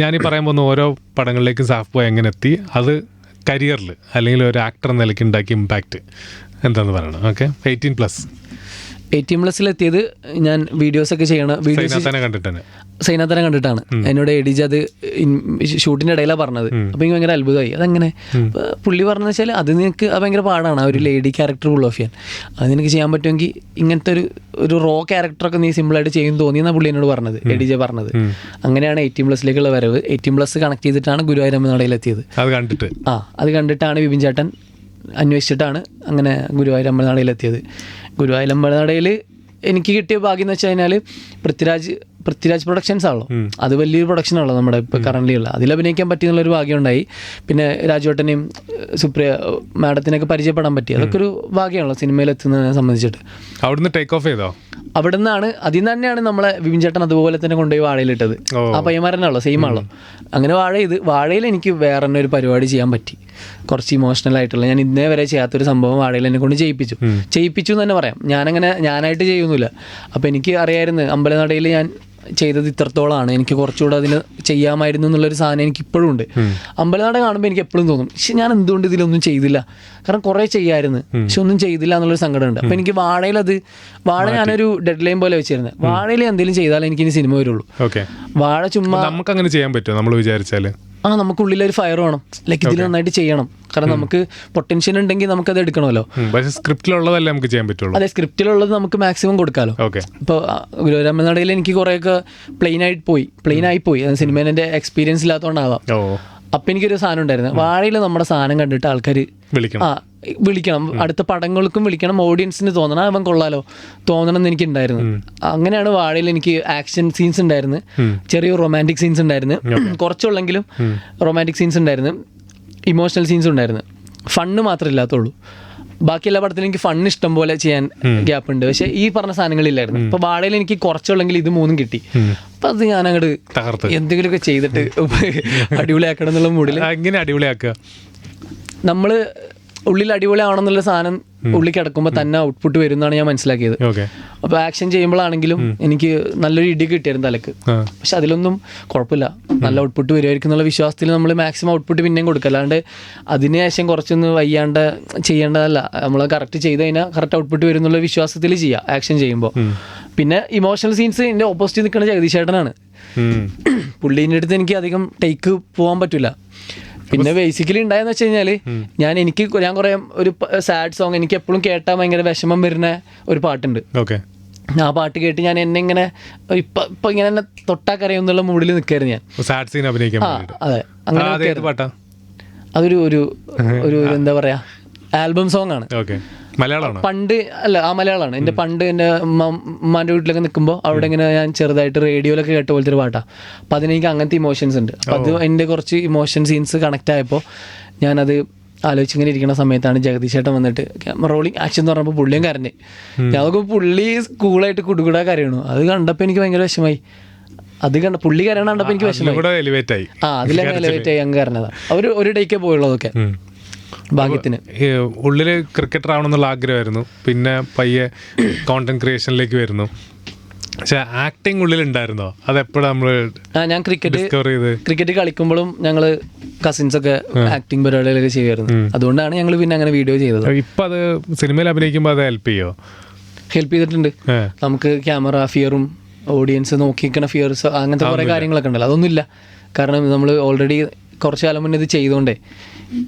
ഞാൻ ഈ പറയാൻ പോകുന്ന ഓരോ പടങ്ങളിലേക്കും സാഫ് ഭായ് എങ്ങനെ എത്തി, അത് കരിയറിൽ അല്ലെങ്കിൽ ഒരു ആക്ടർ നിലയ്ക്ക് ഉണ്ടാക്കിയ ഇമ്പാക്റ്റ് എന്താണെന്ന് പറയണം. ഓക്കെ, 18+ എത്തിയത് ഞാൻ വീഡിയോസൊക്കെ ചെയ്യണം. സൈനാത്തനെ കണ്ടിട്ടാണ്. എന്നോട് ADJ അത് ഷൂട്ടിൻ്റെ ഇടയിലാണ് പറഞ്ഞത്. അപ്പോൾ എനിക്ക് ഭയങ്കര അത്ഭുതമായി. അതെങ്ങനെ പുള്ളി പറഞ്ഞു വെച്ചാൽ അത് നിനക്ക് ഭയങ്കര പാടാണ് ഒരു ലേഡി ക്യാരക്ടർ പുൾ ഓഫ് ചെയ്യാൻ. അത് നിനക്ക് ചെയ്യാൻ പറ്റുമെങ്കിൽ ഇങ്ങനത്തെ ഒരു റോ ക്യാരക്ടറൊക്കെ നീ സിമ്പിളായിട്ട് ചെയ്യും തോന്നിയെന്നാണ് പുള്ളി എന്നോട് പറഞ്ഞത്, ADJ പറഞ്ഞത്. അങ്ങനെയാണ് 18+ലേക്കുള്ള വരവ്. 18+ കണക്ട് ചെയ്തിട്ടാണ് ഗുരുവായൂരമ്പലനടയിൽ എത്തിയത്. അത് കണ്ടിട്ടാണ് വിപിൻ ചേട്ടൻ അന്വേഷിച്ചിട്ടാണ് അങ്ങനെ ഗുരുവായൂരമ്പലനടയിൽ എത്തിയത്. ഗുരുവായൂരമ്പലനടയിൽ എനിക്ക് കിട്ടിയ ഭാഗ്യം എന്ന് വെച്ച് കഴിഞ്ഞാൽ പൃഥ്വിരാജ് പ്രൊഡക്ഷൻസ് ആണല്ലോ, അത് വലിയൊരു പ്രൊഡക്ഷനാണല്ലോ നമ്മുടെ ഇപ്പോൾ കറൻ്റ് ഉള്ള. അതിൽ അഭിനയിക്കാൻ പറ്റിയെന്നുള്ളൊരു ഭാഗ്യം ഉണ്ടായി. പിന്നെ രാജുവേട്ടനെയും സുപ്രിയ മാഡത്തിനൊക്കെ പരിചയപ്പെടാൻ പറ്റി. അതൊക്കെ ഒരു ഭാഗ്യമാണല്ലോ സിനിമയിൽ എത്തുന്നതിനെ സംബന്ധിച്ചിട്ട്. അവിടുന്ന് ടേക്ക് ഓഫ് ചെയ്തോ? അവിടെ നിന്നാണ്, അതിൽ നിന്ന് തന്നെയാണ് നമ്മളെ വിപിൻ ചേട്ടൻ അതുപോലെ തന്നെ കൊണ്ടുപോയി വാഴയിലിട്ടത്. ആ പയ്യന്മാരനാണല്ലോ, സെയിം ആണല്ലോ. അങ്ങനെ വാഴയിൽ എനിക്ക് വേറെ തന്നെ ഒരു പരിപാടി ചെയ്യാൻ പറ്റി, കുറച്ച് ഇമോഷണൽ ആയിട്ടുള്ള. ഞാൻ ഇന്നേ വരെ ചെയ്യാത്തൊരു സംഭവം വാഴയിൽ എന്നെ കൊണ്ട് ചെയ്യിപ്പിച്ചു എന്ന് തന്നെ പറയാം. ഞാനായിട്ട് ചെയ്യുന്നില്ല. അപ്പോൾ എനിക്ക് അറിയാമായിരുന്നു അമ്പലനടയിൽ ഞാൻ ചെയ്തത് ഇത്രത്തോളമാണ്, എനിക്ക് കുറച്ചുകൂടെ അതിന് ചെയ്യാമായിരുന്നു എന്നുള്ളൊരു സാധനം എനിക്ക് ഇപ്പോഴും ഉണ്ട്. അമ്പലനട കാണുമ്പോൾ എനിക്ക് എപ്പോഴും തോന്നും, പക്ഷെ ഞാൻ എന്തുകൊണ്ട് ഇതിലൊന്നും ചെയ്തില്ല, കാരണം കുറേ ചെയ്യാമായിരുന്നു പക്ഷെ ഒന്നും ചെയ്തില്ല എന്നുള്ളൊരു സങ്കടമുണ്ട്. അപ്പോൾ എനിക്ക് വാഴ ഞാനൊരു ഡെഡ് ലൈൻ പോലെ വെച്ചിരുന്നത്, വാഴയിൽ എന്തെങ്കിലും ചെയ്താലേ എനിക്കിനി സിനിമ വരുള്ളൂ. വാഴ ചുമ്മാ നമുക്ക് അങ്ങനെ ചെയ്യാൻ പറ്റുമോ നമ്മൾ വിചാരിച്ചാൽ? നമുക്കുള്ളിലൊരു ഫയർ വേണം, ലൈക്ക് ഇതിൽ നന്നായിട്ട് ചെയ്യണം. കാരണം നമുക്ക് പൊട്ടൻഷ്യൽ ഉണ്ടെങ്കിൽ നമുക്കത് എടുക്കണമല്ലോ. സ്ക്രിപ്റ്റിലുള്ളതല്ലേ നമുക്ക് ചെയ്യാൻ പറ്റുള്ളൂ. അതെ, സ്ക്രിപ്റ്റിലുള്ളത് നമുക്ക് മാക്സിമം കൊടുക്കാമല്ലോ. ഇപ്പോൾ ഗുരുവായൂരമ്പലനടയിൽ എനിക്ക് കുറേയൊക്കെ പ്ലെയിൻ ആയി പോയി സിനിമയിൽ എൻ്റെ എക്സ്പീരിയൻസ് ഇല്ലാത്തതുകൊണ്ടാവാം. അപ്പം എനിക്കൊരു സാധനം ഉണ്ടായിരുന്നു, വാഴയിൽ നമ്മുടെ സാധനം കണ്ടിട്ട് ആൾക്കാർ വിളിക്കണം, അടുത്ത പടങ്ങൾക്കും വിളിക്കണം, ഓഡിയൻസിന് തോന്നണം അവൻ കൊള്ളാലോ തോന്നണം എന്ന് എനിക്ക് ഉണ്ടായിരുന്നു. അങ്ങനെയാണ് വാഴയിൽ എനിക്ക് ആക്ഷൻ സീൻസ് ഉണ്ടായിരുന്നു, ചെറിയ റൊമാൻറ്റിക് സീൻസ് ഉണ്ടായിരുന്നു, കുറച്ചുള്ളെങ്കിലും റൊമാൻറ്റിക് സീൻസ് ഉണ്ടായിരുന്നു, ഇമോഷണൽ സീൻസ് ഉണ്ടായിരുന്നു. ഫണ്ണ് മാത്രമേ ഇല്ലാത്തുള്ളൂ. ബാക്കി എല്ലാ പടത്തിലും എനിക്ക് ഫണ്ണ് ഇഷ്ടം പോലെ ചെയ്യാൻ ഗ്യാപ്പ് ഉണ്ട്. പക്ഷേ ഈ പറഞ്ഞ സാധനങ്ങളില്ലായിരുന്നു. അപ്പോൾ വാഴയിൽ എനിക്ക് കുറച്ചുള്ളെങ്കിൽ ഇത് മൂന്നും കിട്ടി. അപ്പം അത് ഞാൻ അങ്ങോട്ട് എന്തെങ്കിലുമൊക്കെ ചെയ്തിട്ട് അടിപൊളിയാക്കണം എന്നുള്ള മൂഡിൽ. എങ്ങനെ അടിപൊളിയാക്കുക? നമ്മൾ ഉള്ളിൽ അടിപൊളിയാണെന്നുള്ള സാധനം ഉള്ളിൽ കിടക്കുമ്പോൾ തന്നെ ഔട്ട്പുട്ട് വരും എന്നാണ് ഞാൻ മനസ്സിലാക്കിയത്. അപ്പോൾ ആക്ഷൻ ചെയ്യുമ്പോഴാണെങ്കിലും എനിക്ക് നല്ലൊരു ഇടി കിട്ടിയായിരുന്നു തലക്ക്. പക്ഷെ അതിലൊന്നും കുഴപ്പമില്ല, നല്ല ഔട്ട്പുട്ട് വരുമായിരിക്കും എന്നുള്ള വിശ്വാസത്തിൽ നമ്മൾ മാക്സിമം ഔട്ട്പുട്ട് പിന്നെയും കൊടുക്കുക. അല്ലാണ്ട് അതിന് ശേഷം കുറച്ചൊന്ന് വയ്യാണ്ട് ചെയ്യേണ്ടതല്ല. നമ്മൾ കറക്റ്റ് ചെയ്ത് കഴിഞ്ഞാൽ കറക്റ്റ് ഔട്ട്പുട്ട് വരും എന്നുള്ള വിശ്വാസത്തിൽ ചെയ്യുക ആക്ഷൻ ചെയ്യുമ്പോൾ. പിന്നെ ഇമോഷണൽ സീൻസ് എൻ്റെ ഓപ്പോസിറ്റ് നിൽക്കുന്ന ജഗദീഷ് ചേട്ടനാണ്. പുള്ളീൻ്റെ അടുത്ത് എനിക്ക് അധികം ടേക്ക് പോകാൻ പറ്റില്ല. പിന്നെ ബേസിക്കലി ഉണ്ടായെന്ന് വെച്ച് കഴിഞ്ഞാൽ ഞാൻ കുറേ ഒരു സാഡ് സോങ് എനിക്ക് എപ്പോഴും കേട്ടാൽ ഭയങ്കര വിഷമം വരുന്ന ഒരു പാട്ടുണ്ട്. ആ പാട്ട് കേട്ട് ഞാൻ എന്നെ ഇങ്ങനെ ഇപ്പൊ ഇങ്ങനെ എന്നെ തൊട്ടാക്കറിയുന്നുള്ള മൂഡിൽ നിൽക്കായിരുന്നു ഞാൻ. അതെ, അങ്ങനെ അതൊരു ഒരു ഒരു എന്താ പറയാ ആൽബം സോങ് ആണ്. പണ്ട് അല്ല, മലയാളമാണ്. എൻ്റെ പണ്ട് എൻ്റെ ഉമ്മാൻ്റെ വീട്ടിലൊക്കെ നിൽക്കുമ്പോൾ അവിടെ ഇങ്ങനെ ഞാൻ ചെറുതായിട്ട് റേഡിയോയിലൊക്കെ കേട്ട പോലത്തെ ഒരു പാട്ടാണ്. അപ്പം അതിനെനിക്ക് അങ്ങനത്തെ ഇമോഷൻസ് ഉണ്ട്. അപ്പം അത് എൻ്റെ കുറച്ച് ഇമോഷൻ സീൻസ് കണക്റ്റ് ആയപ്പോൾ ഞാനത് ആലോചിച്ചിങ്ങനെ ഇരിക്കുന്ന സമയത്താണ് ജഗദീഷ് ചേട്ടൻ വന്നിട്ട് റോളിങ് ആക്ഷൻ എന്ന് പറഞ്ഞപ്പോൾ പുള്ളിയും കരഞ്ഞ്. ഞങ്ങൾക്ക് പുള്ളി കൂളായിട്ട് കുടുകൂടാ കരയണു. അത് കണ്ടപ്പോൾ എനിക്ക് ഭയങ്കര വിഷമായി. അത് പുള്ളി കരയണ കണ്ടപ്പോൾ എനിക്ക് വിഷമായി. അതിലങ്ങനെ എലിവേറ്റ് ആയി അങ്ങ് കരഞ്ഞതാണ്. ഒരു ഡേക്കേ പോയുള്ളതൊക്കെ ഭാഗ്യത്തിന്. ഉള്ളില് ക്രിക്കറ്റർ ആവണമെന്നുള്ള ആഗ്രഹമായിരുന്നു, പിന്നെ പയ്യെ കോണ്ടന്റ് ക്രിയേഷനിലേക്ക് വരുന്നു. പക്ഷെ ആക്ടിങ് ഉള്ളിലുണ്ടായിരുന്നോ? അതെപ്പോഴാണ് നമ്മള് ഞാൻ ക്രിക്കറ്റ് കളിക്കുമ്പോഴും ഞങ്ങള് കസിൻസൊക്കെ ആക്ടിങ് പരിപാടികളൊക്കെ ചെയ്യുമായിരുന്നു. അതുകൊണ്ടാണ് ഞങ്ങൾ പിന്നെ അങ്ങനെ വീഡിയോ ചെയ്തത്. ഇപ്പൊ അത് സിനിമയിൽ അഭിനയിക്കുമ്പോൾ അത് ഹെൽപ്പ് ചെയ്തിട്ടുണ്ട്. നമുക്ക് ക്യാമറ ഫിയറും ഓഡിയൻസ് നോക്കിക്കുന്ന ഫിയർസ് അങ്ങനത്തെ കുറെ കാര്യങ്ങളൊക്കെ ഉണ്ടല്ലോ, അതൊന്നുമില്ല. കാരണം നമ്മൾ ഓൾറെഡി കുറച്ച് കാലം മുന്നേ ഇത് ചെയ്തുകൊണ്ടേ.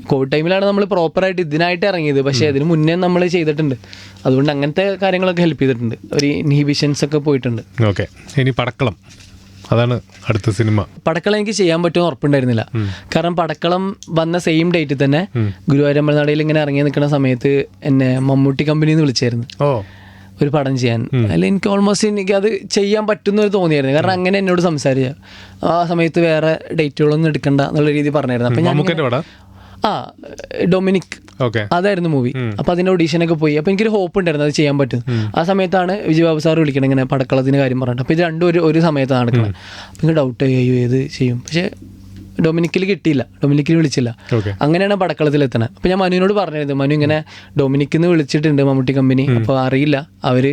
കോവിഡ് ടൈമിലാണ് നമ്മൾ പ്രോപ്പറായിട്ട് ഇതിനായിട്ട് ഇറങ്ങിയത്, പക്ഷേ അതിന് മുന്നേ നമ്മൾ ചെയ്തിട്ടുണ്ട്. അതുകൊണ്ട് അങ്ങനത്തെ കാര്യങ്ങളൊക്കെ ഹെൽപ്പ് ചെയ്തിട്ടുണ്ട്. ഒരു ഇൻഹിബിഷൻസ് ഒക്കെ പോയിട്ടുണ്ട്. ഓക്കെ, ഇനി പടക്കളം, അതാണ് അടുത്ത സിനിമ. പടക്കളം എനിക്ക് ചെയ്യാൻ പറ്റുമെന്ന് ഉറപ്പുണ്ടായിരുന്നില്ല. കാരണം പടക്കളം വന്ന സെയിം ഡേറ്റിൽ തന്നെ ഗുരുവായൂർ അമ്പലനടയിൽ ഇങ്ങനെ ഇറങ്ങി നിൽക്കുന്ന സമയത്ത് എന്നെ മമ്മൂട്ടി കമ്പനിയിൽ നിന്ന് വിളിച്ചായിരുന്നു ഒരു പടം ചെയ്യാൻ. അല്ല, എനിക്ക് ഓൾമോസ്റ്റ് എനിക്കത് ചെയ്യാൻ പറ്റുന്നൊരു തോന്നിയായിരുന്നു. കാരണം അങ്ങനെ എന്നോട് സംസാരിച്ച ആ സമയത്ത് വേറെ ഡേറ്റുകളൊന്നും എടുക്കണ്ട എന്നുള്ള രീതി പറഞ്ഞായിരുന്നു. അപ്പം ഞാൻ ഡൊമിനിക് അതായിരുന്നു മൂവി. അപ്പൊ അതിന്റെ ഓഡീഷനൊക്കെ പോയി. അപ്പൊ എനിക്കൊരു ഹോപ്പ് ഉണ്ടായിരുന്നു അത് ചെയ്യാൻ പറ്റും. ആ സമയത്താണ് വിജയബാബു സാർ വിളിക്കണം ഇങ്ങനെ പടക്കളത്തിന്റെ കാര്യം പറഞ്ഞിട്ട്. അപ്പൊ ഇത് രണ്ടും ഒരു സമയത്താണ് നടക്കുന്നത്. അപ്പൊ എനിക്ക് ഡൗട്ട് ചെയ്യും ഏത് ചെയ്യും. പക്ഷെ ഡൊമിനിക്കിൽ കിട്ടിയില്ല, ഡൊമിനിക്കിൽ വിളിച്ചില്ല. അങ്ങനെയാണ് പടക്കളത്തിലെത്തണത്. അപ്പോൾ ഞാൻ മനുവിനോട് പറഞ്ഞിരുന്നു, മനു ഇങ്ങനെ ഡൊമിനിക്കിന്ന് വിളിച്ചിട്ടുണ്ട് മമ്മൂട്ടി കമ്പനി, അപ്പോൾ അറിയില്ല അവർ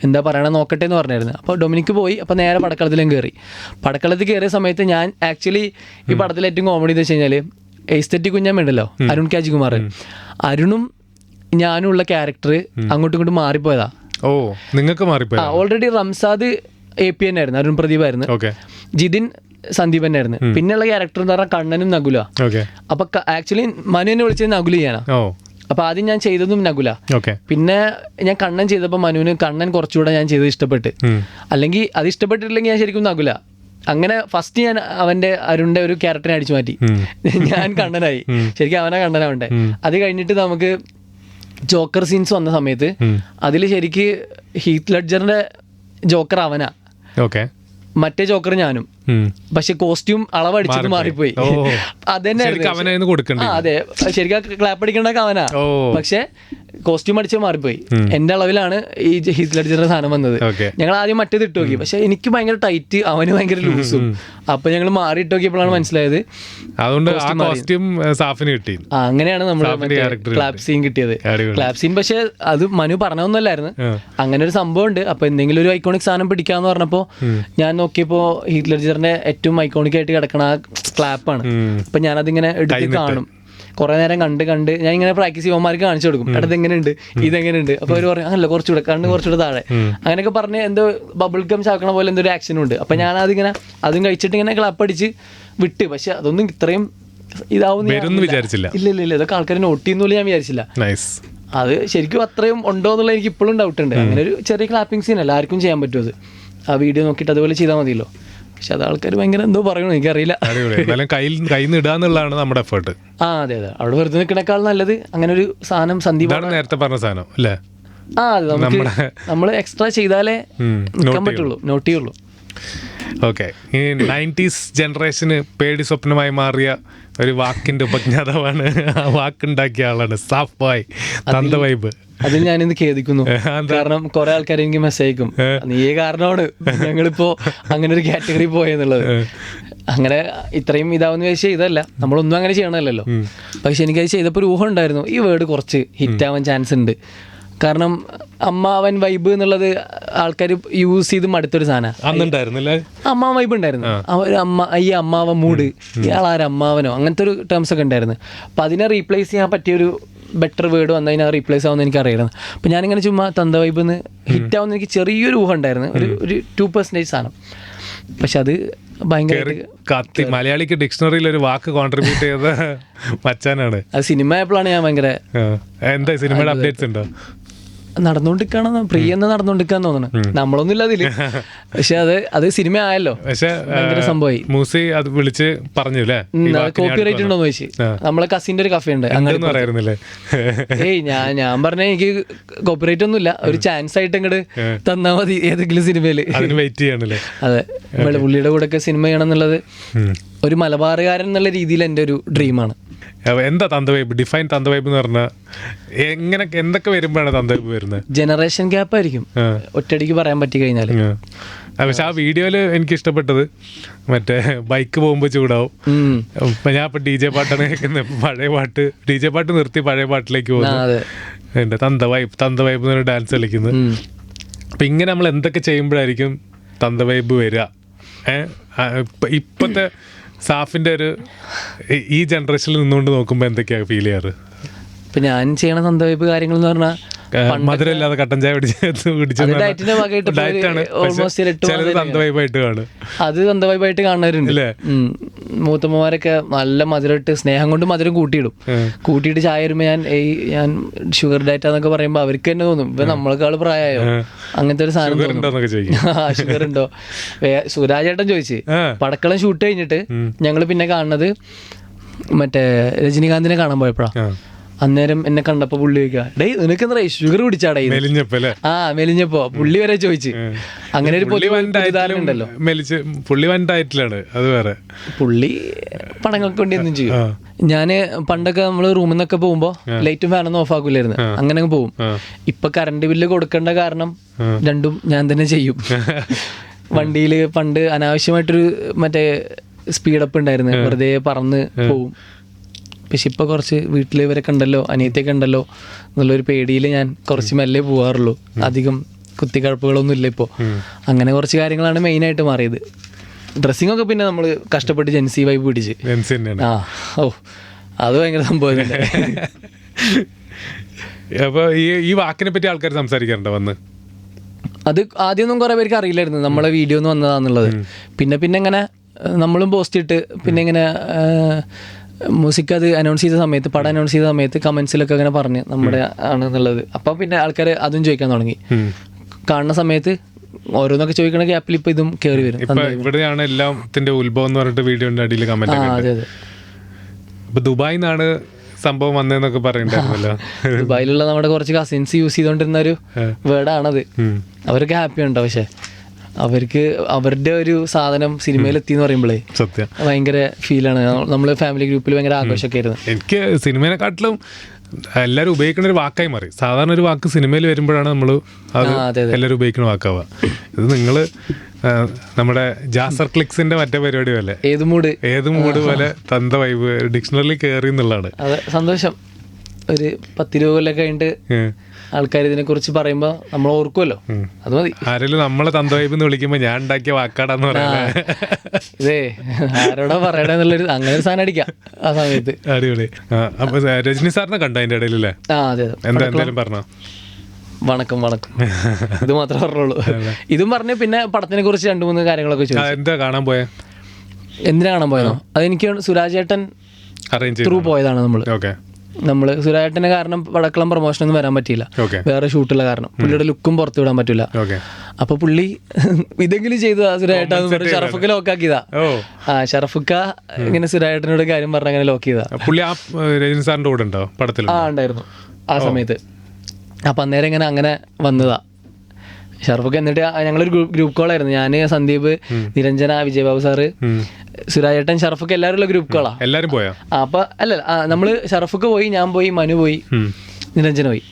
എന്താ പറയണത് നോക്കട്ടെ എന്ന് പറഞ്ഞായിരുന്നു. അപ്പോൾ ഡൊമിനിക്ക് പോയി. അപ്പോൾ നേരെ പടക്കളത്തിലും കയറി. പടക്കളത്തിൽ കയറിയ സമയത്ത് ഞാൻ ആക്ച്വലി ഈ പടത്തിൽ ഏറ്റവും കോമഡി എന്ന് വെച്ച് കഴിഞ്ഞാൽ എസ്തെറ്റിക് കുഞ്ഞമ്മയുണ്ടല്ലോ, അരുൺ കാജികുമാർ, അരുണും ഞാനും ഉള്ള ക്യാരക്ടർ അങ്ങോട്ടും ഇങ്ങോട്ടും മാറിപ്പോയതാ. നിങ്ങൾക്ക് മാറിപ്പോയി. ഓൾറെഡി റംസാദ് AP ആയിരുന്നു, അരുൺ പ്രദീപ് ആയിരുന്നു, ജിതിൻ സന്ദീപ് തന്നെയായിരുന്നു. പിന്നെയുള്ള ക്യാരക്ടർ എന്ന് പറഞ്ഞാൽ കണ്ണനും നകുല. അപ്പൊ ആക്ച്വലി മനു എന്നെ വിളിച്ചത് നകുല ചെയ്യാനാ. അപ്പൊ ആദ്യം ഞാൻ ചെയ്തതും നകുല. പിന്നെ ഞാൻ കണ്ണൻ ചെയ്തപ്പോൾ മനുവിന് കണ്ണൻ കുറച്ചുകൂടെ ഞാൻ ചെയ്തത് ഇഷ്ടപ്പെട്ട്. അല്ലെങ്കിൽ അത് ഇഷ്ടപ്പെട്ടിട്ടില്ലെങ്കിൽ ഞാൻ ശരിക്കും നകുല. അങ്ങനെ ഫസ്റ്റ് ഞാൻ അരുണിന്റെ ഒരു ക്യാരക്ടറിനെ അടിച്ചു മാറ്റി, ഞാൻ കണ്ണനായി. ശരിക്കും അവനാ കണ്ണനാവണ്ടേ. അത് കഴിഞ്ഞിട്ട് നമുക്ക് ജോക്കർ സീൻസ് വന്ന സമയത്ത് അതിൽ ശരിക്ക് ഹീത്ത് ലെഡ്ജറിന്റെ ജോക്കർ അവനാ, മറ്റേ ജോക്കർ ഞാനും. പക്ഷെ കോസ്റ്റ്യൂം അളവടിച്ചിട്ട് മാറിപ്പോയി. അതന്നെ അതെ, ശരിക്കും ക്ലാപ്പ് അടിക്കേണ്ടതൊക്കെ അവനാ, പക്ഷെ കോസ്റ്റ്യൂം അടിച്ച് മാറിപ്പോയി. എന്റെ അളവിലാണ് ഈ ഹീത്ത് ലെഡ്ജറിന്റെ സാധനം വന്നത്. ഞങ്ങൾ ആദ്യം മറ്റേത് ഇട്ട് നോക്കി, പക്ഷെ എനിക്ക് ഭയങ്കര ടൈറ്റ്, അവന് ഭയങ്കര ലൂസും. അപ്പൊ ഞങ്ങൾ മാറി ഇട്ട് നോക്കിയപ്പോഴാണ് മനസ്സിലായത് അങ്ങനെയാണ് നമ്മുടെ ക്ലാപ്പ് സീൻ കിട്ടിയത്. ക്ലാപ്പ് സീൻ പക്ഷെ അത് മനു പറഞ്ഞൊന്നുമല്ലായിരുന്നു, അങ്ങനെ ഒരു സംഭവം ഉണ്ട്. അപ്പൊ എന്തെങ്കിലും ഒരു ഐക്കോണിക് സാധനം പിടിക്കാന്ന് പറഞ്ഞപ്പോ ഞാൻ നോക്കിയപ്പോ ഹീത്ത് ലെഡ്ജറിന്റെ ഏറ്റവും ഐക്കോണിക് ആയിട്ട് കിടക്കണ ആ ക്ലാപ്പാണ്. അപ്പൊ ഞാനതിങ്ങനെ എടുത്ത് കാണും, കുറെ നേരം കണ്ട് ഞാൻ ഇങ്ങനെ പ്രാക്ടീസ് ചെയ്യുമ്പോമാർക്ക് കാണിച്ചു കൊടുക്കും, അടുത്ത് എങ്ങനെയുണ്ട്, ഇതെങ്ങനെയുണ്ട്. അപ്പൊ അവർ പറയും അല്ല കുറച്ചുകൂടെ കുറച്ചുകൂടെ താഴെ, അങ്ങനെയൊക്കെ പറഞ്ഞ് എന്തോ ബബിൾ ഗം ചാക്കണ പോലെ എന്തോ ഒരു ആക്ഷനും ഉണ്ട്. അപ്പൊ ഞാൻ അതിങ്ങനെ അതും കഴിച്ചിട്ട് ഇങ്ങനെ ക്ലാപ്പ് അടിച്ച് വിട്ട്. പക്ഷെ അതൊന്നും ഇത്രയും ഇതാവുന്ന വിചാരിച്ചില്ല. ഇല്ല ഇതൊക്കെ ആൾക്കാർ നോട്ട് ചെയ്യുന്ന ഞാൻ വിചാരിച്ചില്ല. അത് ശരിക്കും അത്രയും ഉണ്ടോ എന്നുള്ള എനിക്ക് ഇപ്പോഴും ഡൗട്ട് ഉണ്ട്. അങ്ങനെ ഒരു ചെറിയ ക്ലാപ്പിംഗ് സീൻ അല്ല, ആർക്കും ചെയ്യാൻ പറ്റും. അത് ആ വീഡിയോ നോക്കിയിട്ട് അതുപോലെ ചെയ്താൽ മതിയല്ലോ. പക്ഷെ അത് ആൾക്കാർ ഭയങ്കര എന്തോ പറയണോ എനിക്കറിയില്ല. എന്നാലും കയ്യിൽ നിന്ന് ഇടാന്നുള്ളതാണ് നമ്മുടെ എഫേർട്ട്. അതെ അവിടെ വെറുതെ നിൽക്കണേക്കാൾ നല്ലത് അങ്ങനെ ഒരു സാധനം സന്ദീപ് നേരത്തെ പറഞ്ഞ സാധനം അല്ലേ. അതെ നമ്മൾ എക്സ്ട്രാ ചെയ്താലേ നിൽക്കാൻ പറ്റുള്ളൂ, നോട്ട് ചെയ്യുള്ളൂ. ഓക്കെ, ഈ 90s ജനറേഷന് പേടി സ്വപ്നമായി മാറിയ ഒരു വാക്കിന്റെ ഉപജ്ഞാതാവാണ്, ആ വാക്കുണ്ടാക്കിയ ആളാണ് സാഫ് ബോയ്, തന്ത വൈബ്. അതിൽ ഞാനിന്ന് ഖേദിക്കുന്നു. കാരണം കുറെ ആൾക്കാർ എനിക്ക് മെസ്സേജ് അയക്കും, നീ കാരണമാണ് ഞങ്ങളിപ്പോ അങ്ങനെ ഒരു കാറ്റഗറി പോയെന്നുള്ളത്. അങ്ങനെ ഇത്രയും ഇതാവുന്ന ചോദിച്ചാൽ ഇതല്ല, നമ്മളൊന്നും അങ്ങനെ ചെയ്യണമല്ലോ. പക്ഷെ എനിക്കത് ചെയ്തപ്പോൾ ഒരു ഊഹം ഉണ്ടായിരുന്നു, ഈ വേർഡ് കുറച്ച് ഹിറ്റാവാൻ ചാൻസ് ഉണ്ട്. കാരണം അമ്മാവൻ വൈബ് എന്നുള്ളത് ആൾക്കാർ യൂസ് ചെയ്ത് മടുത്തൊരു സാധനമാണ്. അമ്മാവൻ വൈബ് ഉണ്ടായിരുന്നു, ഈ അമ്മാവൻ മൂഡ്, ഇയാളാരും അമ്മാവനോ അങ്ങനത്തെ ഒരു ടേംസ് ഒക്കെ ഉണ്ടായിരുന്നു. അപ്പം അതിനെ റീപ്ലേസ് ചെയ്യാൻ പറ്റിയൊരു ബെറ്റർ വേർഡ് വന്നു കഴിഞ്ഞാൽ റീപ്ലേസ് ആവുമെന്ന് എനിക്കറിയായിരുന്നു. അപ്പം ഞാനിങ്ങനെ ചുമ്മാ തന്ത വൈബ് എന്ന് ഹിറ്റാവുന്ന എനിക്ക് ചെറിയൊരു ഊഹം ഉണ്ടായിരുന്നു, ഒരു 2% സാധനം. പക്ഷെ അത് ഭയങ്കര മലയാളിക്ക് ഡിക്ഷണറിയിൽ ഒരു വാക്ക് കോൺട്രിബ്യൂട്ട് ചെയ്ത മച്ചാനാണ്. അത് സിനിമ ആയപ്പോഴാണ് ഞാൻ ഭയങ്കര എന്താ സിനിമയുടെ അപ്ഡേറ്റ്സ് ഉണ്ടോ? നടന്നുകൊണ്ടിരിക്കണം, പ്രിയ എന്ന് നടന്നുകൊണ്ടിരിക്കാന്ന് തോന്നണം. നമ്മളൊന്നും ഇല്ല അതില്. പക്ഷെ അത് സിനിമ ആയല്ലോ, പക്ഷെ ഭയങ്കര സംഭവമായി. മൂസി അത് വിളിച്ച് പറഞ്ഞു കോപ്പിറൈറ്റ് ഉണ്ടോന്ന് ചോദിച്ചു. നമ്മളെ കസിന്റെ ഒരു കഫേ ഉണ്ട് അങ്ങനെ പറയായിരുന്നില്ലേ? ഏയ് ഞാൻ പറഞ്ഞ എനിക്ക് കോപ്പിറൈറ്റ് ഒന്നും ഇല്ല, ഒരു ചാൻസ് ആയിട്ട് ഇങ്ങോട്ട് തന്നാ മതി ഏതെങ്കിലും സിനിമയില്. വെയിറ്റ് ചെയ്യണല്ലേ? അതെ, പുള്ളിയുടെ കൂടെ ഒക്കെ സിനിമ ചെയ്യണം എന്നുള്ളത് ഒരു മലബാറുകാരൻ എന്നുള്ള രീതിയിൽ എൻ്റെ ഒരു ഡ്രീമാണ്. എന്താ തന്ത വൈബ്? ഡിഫൈൻ തന്ത വൈബ് എന്ന് പറഞ്ഞാൽ എങ്ങനെ, എന്തൊക്കെ വരുമ്പോഴാണ് തന്ത വൈബ് വരുന്നത്? ജനറേഷൻ ഗ്യാപ്പ് ആയിരിക്കും ഒറ്റയടിക്ക് പറയാൻ പറ്റി കഴിഞ്ഞാൽ. പക്ഷെ ആ വീഡിയോയില് എനിക്ക് ഇഷ്ടപ്പെട്ടത് മറ്റേ ബൈക്ക് പോകുമ്പോൾ ചൂടാവും. ഞാൻ ഇപ്പൊ DJ പാട്ടാണ് കേൾക്കുന്നത്, പഴയ പാട്ട് DJ പാട്ട് നിർത്തി പഴയ പാട്ടിലേക്ക് പോകുന്നു. എന്റെ തന്ത വൈബ് എന്ന് ഡാൻസ് കളിക്കുന്നത്. അപ്പൊ ഇങ്ങനെ നമ്മൾ എന്തൊക്കെ ചെയ്യുമ്പോഴായിരിക്കും തന്ത വൈബ് വരിക? ഇപ്പത്തെ സാഫിന്റെ ഒരു ഈ ജനറേഷനിൽ നിന്നുകൊണ്ട് നോക്കുമ്പോ എന്തൊക്കെയാ ഫീൽ ചെയ്യാറ്? ഇപ്പൊ ഞാൻ ചെയ്യണ തന്ത വൈബ് കാര്യങ്ങൾ എന്ന് പറഞ്ഞാൽ മധുരമില്ലാതെ കട്ടൻ ചായ അത് തന്തവൈബായിട്ട് കാണുന്നവരുണ്ട്. മൂത്തമ്മമാരൊക്കെ നല്ല മധുരമിട്ട് സ്നേഹം കൊണ്ട് മധുരം കൂട്ടിയിട്ട് ചായ വരുമ്പോ ഞാൻ ഷുഗർ ഡയറ്റാന്നൊക്കെ പറയുമ്പോ അവർക്ക് തന്നെ തോന്നും ഇപ്പൊ നമ്മളെക്കാള് പ്രായമായോ അങ്ങനത്തെ ഒരു സാധനം. ഷുഗർ ഉണ്ടോ? സുരാജേട്ടൻ ചോദിച്ച് പടക്കളം ഷൂട്ട് കഴിഞ്ഞിട്ട് ഞങ്ങള് പിന്നെ കാണുന്നത് മറ്റേ രജനീകാന്തിനെ കാണാൻ പോയപ്പോഴാ. അന്നേരം എന്നെ കണ്ടപ്പോ പുള്ളി ചോദിക്കാ, ഡേയ് നിനക്ക് എന്താ ഷുഗർ പിടിച്ചാടേ? മെലിഞ്ഞപ്പോ പുള്ളി വരെ ചോദിച്ചു. അങ്ങനെ ഒരു ഉണ്ടല്ലോ, പുള്ളി പടങ്ങൾക്ക് വേണ്ടി ഒന്നും ചെയ്യും. ഞാന് പണ്ടൊക്കെ നമ്മള് റൂമിൽ നിന്നൊക്കെ പോകുമ്പോ ലൈറ്റും ഫാനൊന്നും ഓഫ് ആക്കൂലായിരുന്നു, അങ്ങനെ പോകും. ഇപ്പൊ കറണ്ട് ബില്ല് കൊടുക്കേണ്ട കാരണം രണ്ടും ഞാൻ തന്നെ ചെയ്യും. വണ്ടിയില് പണ്ട് അനാവശ്യമായിട്ടൊരു മറ്റേ സ്പീഡപ്പ് ഉണ്ടായിരുന്നു, വെറുതെ പറന്ന് പോവും. പക്ഷെ ഇപ്പൊ കുറച്ച് വീട്ടിൽ ഇവരൊക്കെ ഉണ്ടല്ലോ, അനിയത്തിയൊക്കെ ഉണ്ടല്ലോ എന്നുള്ളൊരു പേടിയിൽ ഞാൻ കുറച്ച് മെല്ലെ പോവാറുള്ളൂ. അധികം കുത്തിക്കഴപ്പുകളൊന്നും ഇല്ല ഇപ്പോൾ. അങ്ങനെ കുറച്ച് കാര്യങ്ങളാണ് മെയിനായിട്ട് മാറിയത്. ഡ്രസ്സിംഗ് ഒക്കെ പിന്നെ നമ്മൾ കഷ്ടപ്പെട്ട് ജെൻസി വൈബ് പിടിച്ച് അത് ഭയങ്കര സംഭവം. അപ്പൊ ഈ വാക്കിനെ പറ്റി ആൾക്കാർ സംസാരിക്കാറുണ്ടോ വന്ന്? അത് ആദ്യമൊന്നും കുറെ പേർക്ക് അറിയില്ലായിരുന്നു നമ്മളെ വീഡിയോ ഒന്ന് വന്നതാന്നുള്ളത്. പിന്നെ ഇങ്ങനെ നമ്മളും പോസ്റ്റ് ഇട്ട് പിന്നെ ഇങ്ങനെ മ്യൂസിക് അത് അനൗൺസ് ചെയ്ത സമയത്ത്, പടം അനൗൺസ് ചെയ്ത സമയത്ത് കമന്റ്സിലൊക്കെ അങ്ങനെ പറഞ്ഞ് നമ്മുടെ ആണെന്നുള്ളത്. അപ്പം പിന്നെ ആൾക്കാർ അതും ചോദിക്കാൻ തുടങ്ങി. കാണുന്ന സമയത്ത് ഓരോന്നൊക്കെ ചോദിക്കണ ഗ്യാപ്പിൽ ഇപ്പൊ ഇതും കയറി വരും. ഇവിടെയാണ് എല്ലാത്തിന്റെ ഉത്ഭവം എന്ന് പറഞ്ഞിട്ട് വീഡിയോന്റെ അടിയിൽ കമന്റ്. അതെ അതെ, ഇപ്പൊ ദുബായിൽ നിന്നാണ് സംഭവം വന്നതെന്നൊക്കെ പറയുന്നുണ്ടായിരുന്നല്ലോ. ദുബായിലുള്ള നമ്മുടെ കുറച്ച് കസിൻസ് യൂസ് ചെയ്തോണ്ടിരുന്ന ഒരു വേർഡാണത്. അവരൊക്കെ ഹാപ്പി ഉണ്ടോ? പക്ഷെ അവർക്ക് അവരുടെ ഒരു സാധനം സിനിമയിൽ എത്തിന്ന് പറയുമ്പോഴേ സത്യം ഭയങ്കര ഫീലാണ്. നമ്മള് ഫാമിലി ഗ്രൂപ്പിൽ ഭയങ്കര ആഘോഷമൊക്കെ ആയിരുന്നു. എനിക്ക് സിനിമയെക്കാട്ടിലും എല്ലാവരും ഉപയോഗിക്കുന്ന ഒരു വാക്കായി മാറി. സാധാരണ ഒരു വാക്ക് സിനിമയിൽ വരുമ്പോഴാണ് നമ്മൾ അത് എല്ലാവരും ഉപയോഗിക്കുന്ന വാക്കാവുക. ഇത് നിങ്ങള് നമ്മുടെ ജാസർ ക്ലിക്സിന്റെ മറ്റേ പരിപാടി പോലെ ഏത് മൂഡ് പോലെ തന്ത വൈബ് ഡിക്ഷണറിയിൽ കയറി എന്നുള്ളതാണ്. അതെ, സന്തോഷം. ഒരു 10 രൂപ കൊല്ലം കഴിഞ്ഞിട്ട് ആൾക്കാർ ഇതിനെ കുറിച്ച് പറയുമ്പോ നമ്മൾ ഓർക്കുമല്ലോ, അത് മതി. ആരെങ്കിലും നമ്മളെ തന്ത വൈബ് എന്ന് വിളിക്കുമ്പോ ഞാൻ ഉണ്ടാക്കിയ വാക്കാടാന്ന് പറയാ, ഇതേ ആരോടാ പറയണെന്നുള്ളൊരു അങ്ങനെ ഒരു സാധനം അടിക്കാം ആ സമയത്ത്. അടിപൊളി. അപ്പൊ രജനി സാറിനെ കണ്ടോ അതിന്റെ ഇടയിലല്ലേ? അതെ, എന്തായാലും പറഞ്ഞോ? വണക്കം ഇത് മാത്രമേ പറഞ്ഞുള്ളൂ. ഇതും പറഞ്ഞ് പിന്നെ പടത്തിനെ കുറിച്ച് 2-3 കാര്യങ്ങളൊക്കെ ചോദിച്ചു. എന്താ കാണാൻ പോയെ? എന്തിനാ കാണാൻ പോയതോ? അതെനിക്ക് സുരാജേട്ടൻ ത്രൂ പോയതാണ് നമ്മള്. നമ്മള് സുരാജേട്ടന് കാരണം പടക്കളം പ്രൊമോഷനൊന്നും വരാൻ പറ്റിയില്ല, ഓക്കെ, വേറെ ഷൂട്ടുള്ള കാരണം. പുള്ളിയുടെ ലുക്കും പുറത്തു വിടാൻ പറ്റില്ല. ഓക്കെ. അപ്പൊ പുള്ളി ഇതെങ്കിലും ചെയ്തതാ സുരാജേട്ടാന്ന് പറഞ്ഞ് ഷറഫുക്ക ലോക്കാക്കിയതാ. ഷറഫുക്ക ഇങ്ങനെ സുരാജേട്ടനോട് കാര്യം പറഞ്ഞ അങ്ങനെ ലോക്ക് ചെയ്താ. പുള്ളി ആ രജനി സാറിന്റെ കൂടെ ഉണ്ടോ പടത്തിൽ? ഉണ്ടായിരുന്നു ആ സമയത്ത്. അപ്പൊ അന്നേരം ഇങ്ങനെ അങ്ങനെ വന്നതാ ഷറഫുക്ക. എന്നിട്ട് ഞങ്ങളൊരു ഗ്രൂപ്പ് കോളായിരുന്നു, ഞാന്, സന്ദീപ്, നിരഞ്ജന, വിജയബാബു സാറ്, സുരാജേട്ടൻ, ഷറഫുക്ക എല്ലാവരും ഉള്ള ഗ്രൂപ്പ് കോളാ. എല്ലാരും പോയാ? അപ്പൊ അല്ല, നമ്മള് ഷറഫുക്ക പോയി, ഞാൻ പോയി, മനു പോയി, നിരഞ്ജന പോയി.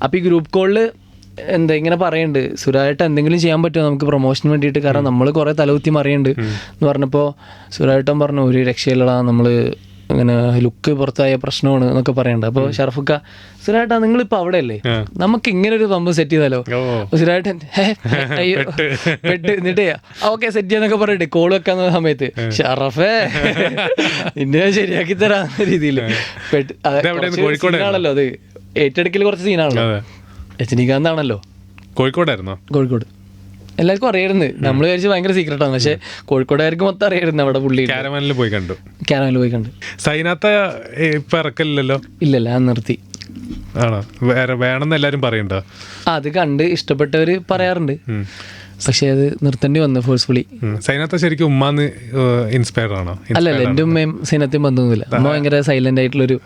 അപ്പൊ ഈ ഗ്രൂപ്പ് കോളില് ഇങ്ങനെ പറയുന്നുണ്ട്, സുരാജേട്ടൻ എന്തെങ്കിലും ചെയ്യാൻ പറ്റുമോ നമുക്ക് പ്രൊമോഷന് വേണ്ടിയിട്ട്, കാരണം നമ്മൾ കുറെ തലകുത്തി മറിയുന്നുണ്ട് എന്ന് പറഞ്ഞപ്പോൾ സുരാജേട്ടൻ പറഞ്ഞു ഒരു രക്ഷയില്ലടാ, നമ്മള് അങ്ങനെ ലുക്ക് പുറത്തായ പ്രശ്നമാണ് എന്നൊക്കെ പറയണ്ട. അപ്പോൾ ഷറഫുക്ക, സുരാജേട്ടാ നിങ്ങളിപ്പോൾ അവിടെ അല്ലേ, നമുക്ക് ഇങ്ങനെ ഒരു സംഭവം സെറ്റ് ചെയ്താലോ? സുരാജേട്ടൻ പെട്ട് എന്നിട്ടേ ഓക്കെ സെറ്റ് ചെയ്യാന്നൊക്കെ പറഞ്ഞിട്ട് കോള് വെക്കാന്ന സമയത്ത് ഷറഫേ നിന്നെ ശരിയാക്കി തരാന്ന രീതിയിൽ സീനാണല്ലോ അത്, ഏറ്റെടുക്കൽ കുറച്ച് സീനാണല്ലോ. രജനീകാന്ത് ആണല്ലോ. കോഴിക്കോടായിരുന്നോ? കോഴിക്കോട്. എല്ലാവർക്കും അറിയായിരുന്നു, നമ്മൾ വിചാരിച്ച് ഭയങ്കര സീക്രട്ടാണ്, പക്ഷെ കോഴിക്കോടുകാർക്ക് മൊത്തം അറിയായിരുന്നു അവിടെ പുള്ളി. കാരവാനിൽ പോയി കണ്ടു. സൈനാത്ത ഇപ്പൊ ഇറക്കലില്ലല്ലോ? ഇല്ലല്ല, ഞാൻ നിർത്തി. ആണോ? വേണമെന്ന് എല്ലാരും പറയണ്ടോ? അത് കണ്ട് ഇഷ്ടപ്പെട്ടവര് പറയാറുണ്ട്, പക്ഷെ അത് നിർത്തേണ്ടി വന്നു ഫോഴ്സ്ഫുള്ളി. സൈനാത്ത ശരിക്കും ഉമ്മാന്ന് ഇൻസ്പയർഡ് ആണോ? അല്ലല്ല, എന്റെ ഉമ്മയും സൈനത്തെയും ബന്ധമൊന്നുമില്ല. ഉമ്മ ഭയങ്കര സൈലന്റ് ആയിട്ടുള്ളൊരു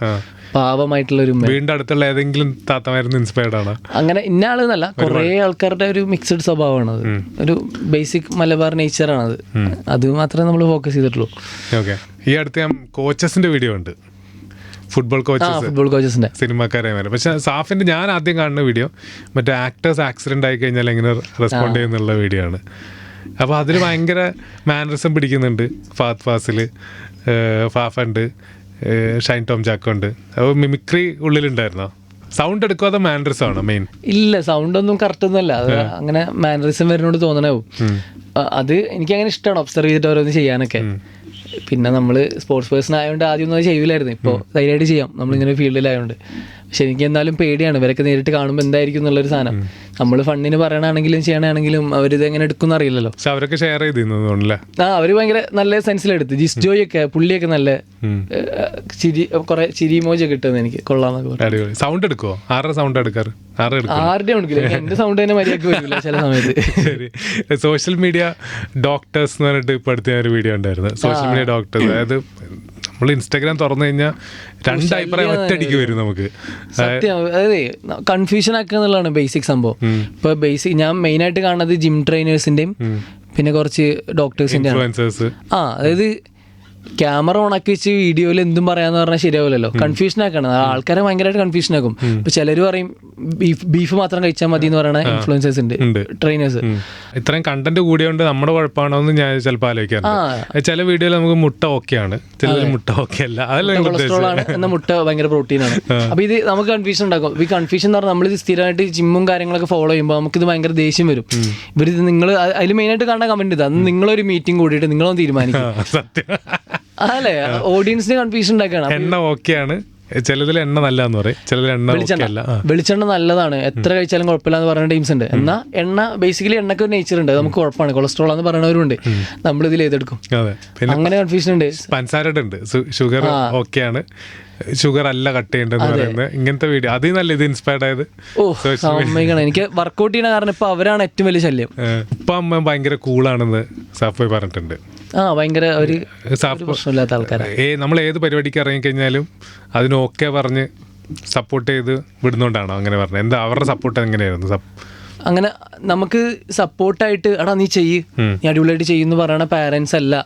പാവമായിട്ടുള്ളൊരു വീടിന്റെ അടുത്തുള്ള ഏതെങ്കിലും താത്തമായിരുന്നു ഇൻസ്പയർഡ് ആണ്? അങ്ങനെ ഇന്ന ആളെന്നല്ല, കുറെ ആൾക്കാരുടെ ഒരു മിക്സഡ് സ്വഭാവമാണ് അത്, ഒരു ബേസിക് മലബാർ നേച്ചറാണത്. അത് മാത്രമേ നമ്മൾ ഫോക്കസ് ചെയ്തിട്ടുള്ളൂ. ഓക്കെ. ഈ അടുത്ത് ഞാൻ കോച്ചസിന്റെ വീഡിയോ ഉണ്ട്, ഫുട്ബോൾ കോച്ചസിന്റെ സിനിമാക്കാരെ. പക്ഷെ സാഫിന്റെ ഞാൻ ആദ്യം കാണുന്ന വീഡിയോ മറ്റേ ആക്ടേഴ്സ് ആക്സിഡന്റ് ആയി കഴിഞ്ഞാൽ എങ്ങനെ റെസ്പോണ്ട് ചെയ്യുന്നുള്ള വീഡിയോ ആണ്. അപ്പോൾ അതിൽ ഭയങ്കര മാനറിസം പിടിക്കുന്നുണ്ട്. ഫഹദ് ഫാസിൽ, ഫാഫുണ്ട്, ഷൈൻ ടോം ചാക്കോ ഉണ്ട്. അപ്പോൾ മിമിക്രി ഉള്ളിലുണ്ടായിരുന്നോ? സൗണ്ട് എടുക്കാതെ മാനറിസം ആണോ മെയിൻ? ഇല്ല, സൗണ്ട് ഒന്നും കറക്റ്റ് ഒന്നുമല്ല, അത് അങ്ങനെ മാനറിസം വരുന്നോട് തോന്നണാവും. അത് എനിക്ക് അങ്ങനെ ഇഷ്ടമാണ് ഒബ്സർവ് ചെയ്തിട്ട് ഓരോന്ന് ചെയ്യാനൊക്കെ. പിന്നെ നമ്മൾ സ്പോർട്സ് പേഴ്സൺ ആയതുകൊണ്ട് ആദ്യം ഒന്നും അത് ചെയ്യില്ലായിരുന്നു, ഇപ്പോൾ ധൈര്യമായിട്ട് ചെയ്യാം നമ്മളിങ്ങനെ ഫീൽഡിലായതുകൊണ്ട്. പക്ഷെ എനിക്ക് എന്തായാലും പേടിയാണ് ഇവരൊക്കെ നേരിട്ട് കാണുമ്പോൾ എന്തായിരിക്കും എന്നുള്ളൊരു സാധനം. നമ്മൾ ഫണ്ടിന് പറയണമെങ്കിലും ചെയ്യണമെങ്കിലും അവരിത് എങ്ങനെ എടുക്കും അറിയില്ലല്ലോ. അവരൊക്കെ ഷെയർ ചെയ്തിരുന്നു. അവര് ഭയങ്കര നല്ല സെൻസിലെടുത്ത്. ജിസ്റ്റോയൊക്കെ പുള്ളിയൊക്കെ നല്ല ചിരി, കുറെ ചിരി മോജൊക്കെ കിട്ടുന്നത് എനിക്ക് കൊള്ളാന്നൊക്കെ. സൗണ്ട് എടുക്കുമോ? ആരുടെ സൗണ്ട് എടുക്കാറ്? ആരുടെ എടുക്കില്ല, എന്റെ സൗണ്ട് തന്നെ മര്യാദക്ക് വരില്ല ചില സമയത്ത്. സോഷ്യൽ മീഡിയ ഡോക്ടേഴ്സ് എന്ന് പറഞ്ഞിട്ട് ഇപ്പൊ അടുത്ത ഒരു വീഡിയോ ഉണ്ടായിരുന്നു. സോഷ്യൽ മീഡിയ ഡോക്ടേഴ്സ്, അതായത് നമ്മൾ ഇൻസ്റ്റാഗ്രാം തുറന്നു കഴിഞ്ഞാൽ രണ്ട് അഭിപ്രായം ഒറ്റയടിക്ക് വരും നമുക്ക്. സത്യം, അതായത് കൺഫ്യൂഷൻ ആക്കുക എന്നുള്ളതാണ് ബേസിക് സംഭവം. ഇപ്പൊ ബേസിക് ഞാൻ മെയിൻ ആയിട്ട് കാണുന്നത് ജിം ട്രെയിനേഴ്സിന്റെയും പിന്നെ കുറച്ച് ഡോക്ടേഴ്സിന്റെ. അതായത് ക്യാമറ ഓണാക്കി വെച്ച് വീഡിയോയിൽ എന്തും പറയാന്ന് പറഞ്ഞാൽ ശരിയാവില്ലല്ലോ. കൺഫ്യൂഷൻ ആക്കണം, ആൾക്കാരെ ഭയങ്കരമായിട്ട് കൺഫ്യൂഷൻ ആക്കും. ഇപ്പൊ ചിലര് പറയും ബീഫ് മാത്രം കഴിച്ചാൽ മതി എന്ന് പറയുന്ന ഇൻഫ്ലുവൻസേഴ്സ് ഉണ്ട്, ട്രെയിനേഴ്സ്. ഇത്രയും കണ്ടന്റ് കൂടിയോണ്ട് നമ്മുടെ കുഴപ്പമാണോ എന്ന് ഞാൻ ചിലപ്പോൾ ആലോചിക്കാറുണ്ട്. ചില വീഡിയോയിൽ നമുക്ക് മുട്ട ഓക്കെയാണ്, ചില മുട്ട ഓക്കെ അല്ല, കൊളസ്ട്രോൾ ആണ്, എന്നാൽ മുട്ട ഭയങ്കര പ്രോട്ടീനാണ്. അപ്പൊ ഇത് നമുക്ക് കൺഫ്യൂഷൻ ഉണ്ടാക്കും. ഈ കൺഫ്യൂഷൻ എന്ന് പറഞ്ഞാൽ നമ്മളിത് സ്ഥിരമായിട്ട് ജിമ്മും കാര്യങ്ങളൊക്കെ ഫോളോ ചെയ്യുമ്പോൾ നമുക്കിത് ഭയങ്കര ദേഷ്യം വരും. ഇവരിത് നിങ്ങൾ അതിൽ മെയിനായിട്ട് കാണാൻ കമന്റ് ഇതാ, നിങ്ങളൊരു മീറ്റിംഗ് കൂടിയിട്ട് നിങ്ങളൊന്ന് തീരുമാനിക്കും. സത്യം അതല്ലേ, ഓഡിയൻസിന് കൺഫ്യൂഷൻ ഉണ്ടാക്കുകയാണ്. എണ്ണ ഓക്കെയാണ്, ചിലതിൽ എണ്ണ നല്ലതെന്ന് പറയും, ചിലതിൽ എണ്ണ വെളിച്ചെണ്ണ നല്ലതാണ്, എത്ര കഴിച്ചാലും കുഴപ്പമില്ല എന്ന് പറയുന്ന ടീംസ് ഉണ്ട്. എന്നാൽ എണ്ണ ബേസിക്കലി എണ്ണക്ക് ഒരു നേച്ചർ ഉണ്ട്, നമുക്ക് കുഴപ്പമാണ് കൊളസ്ട്രോൾ എന്ന് പറയുന്നവരുണ്ട്. നമ്മളിതിൽ ഏതെടുക്കും, അങ്ങനെ കൺഫ്യൂഷൻ ഉണ്ട്. പഞ്ചസാരയുടെ ഉണ്ട്, ഷുഗർ ഓക്കെയാണ്, ഷുഗർ അല്ല കട്ട് ചെയ്യേണ്ടത് പറയുന്നത്. ഇങ്ങനത്തെ വീഡിയോ അതിൽ നല്ല ഇത് ഇൻസ്പയർഡ് ആയത്. എനിക്ക് വർക്കൗട്ട് ചെയ്യുന്ന കാരണം ഇപ്പൊ അവരാണ് ഏറ്റവും വലിയ ശല്യം. ഇപ്പൊ അമ്മ ഭയങ്കര കൂളാണെന്ന് സാഫ് പറഞ്ഞിട്ടുണ്ട്. ഭയങ്കര ഒരു പ്രശ്നമില്ലാത്ത ആൾക്കാരാണ്. നമ്മൾ ഏത് പരിപാടിക്ക് ഇറങ്ങിക്കഴിഞ്ഞാലും അതിന് ഓക്കെ പറഞ്ഞ് സപ്പോർട്ട് ചെയ്ത് വിടുന്നോണ്ടാണോ അങ്ങനെ പറഞ്ഞത്? എന്താ അവരുടെ സപ്പോർട്ട് എങ്ങനെയായിരുന്നു? അങ്ങനെ നമുക്ക് സപ്പോർട്ടായിട്ട് എടാ നീ ചെയ്യ്, നീ അടിപൊളിയായിട്ട് ചെയ്യുന്നു പറയണ പാരന്റ്സ് അല്ല,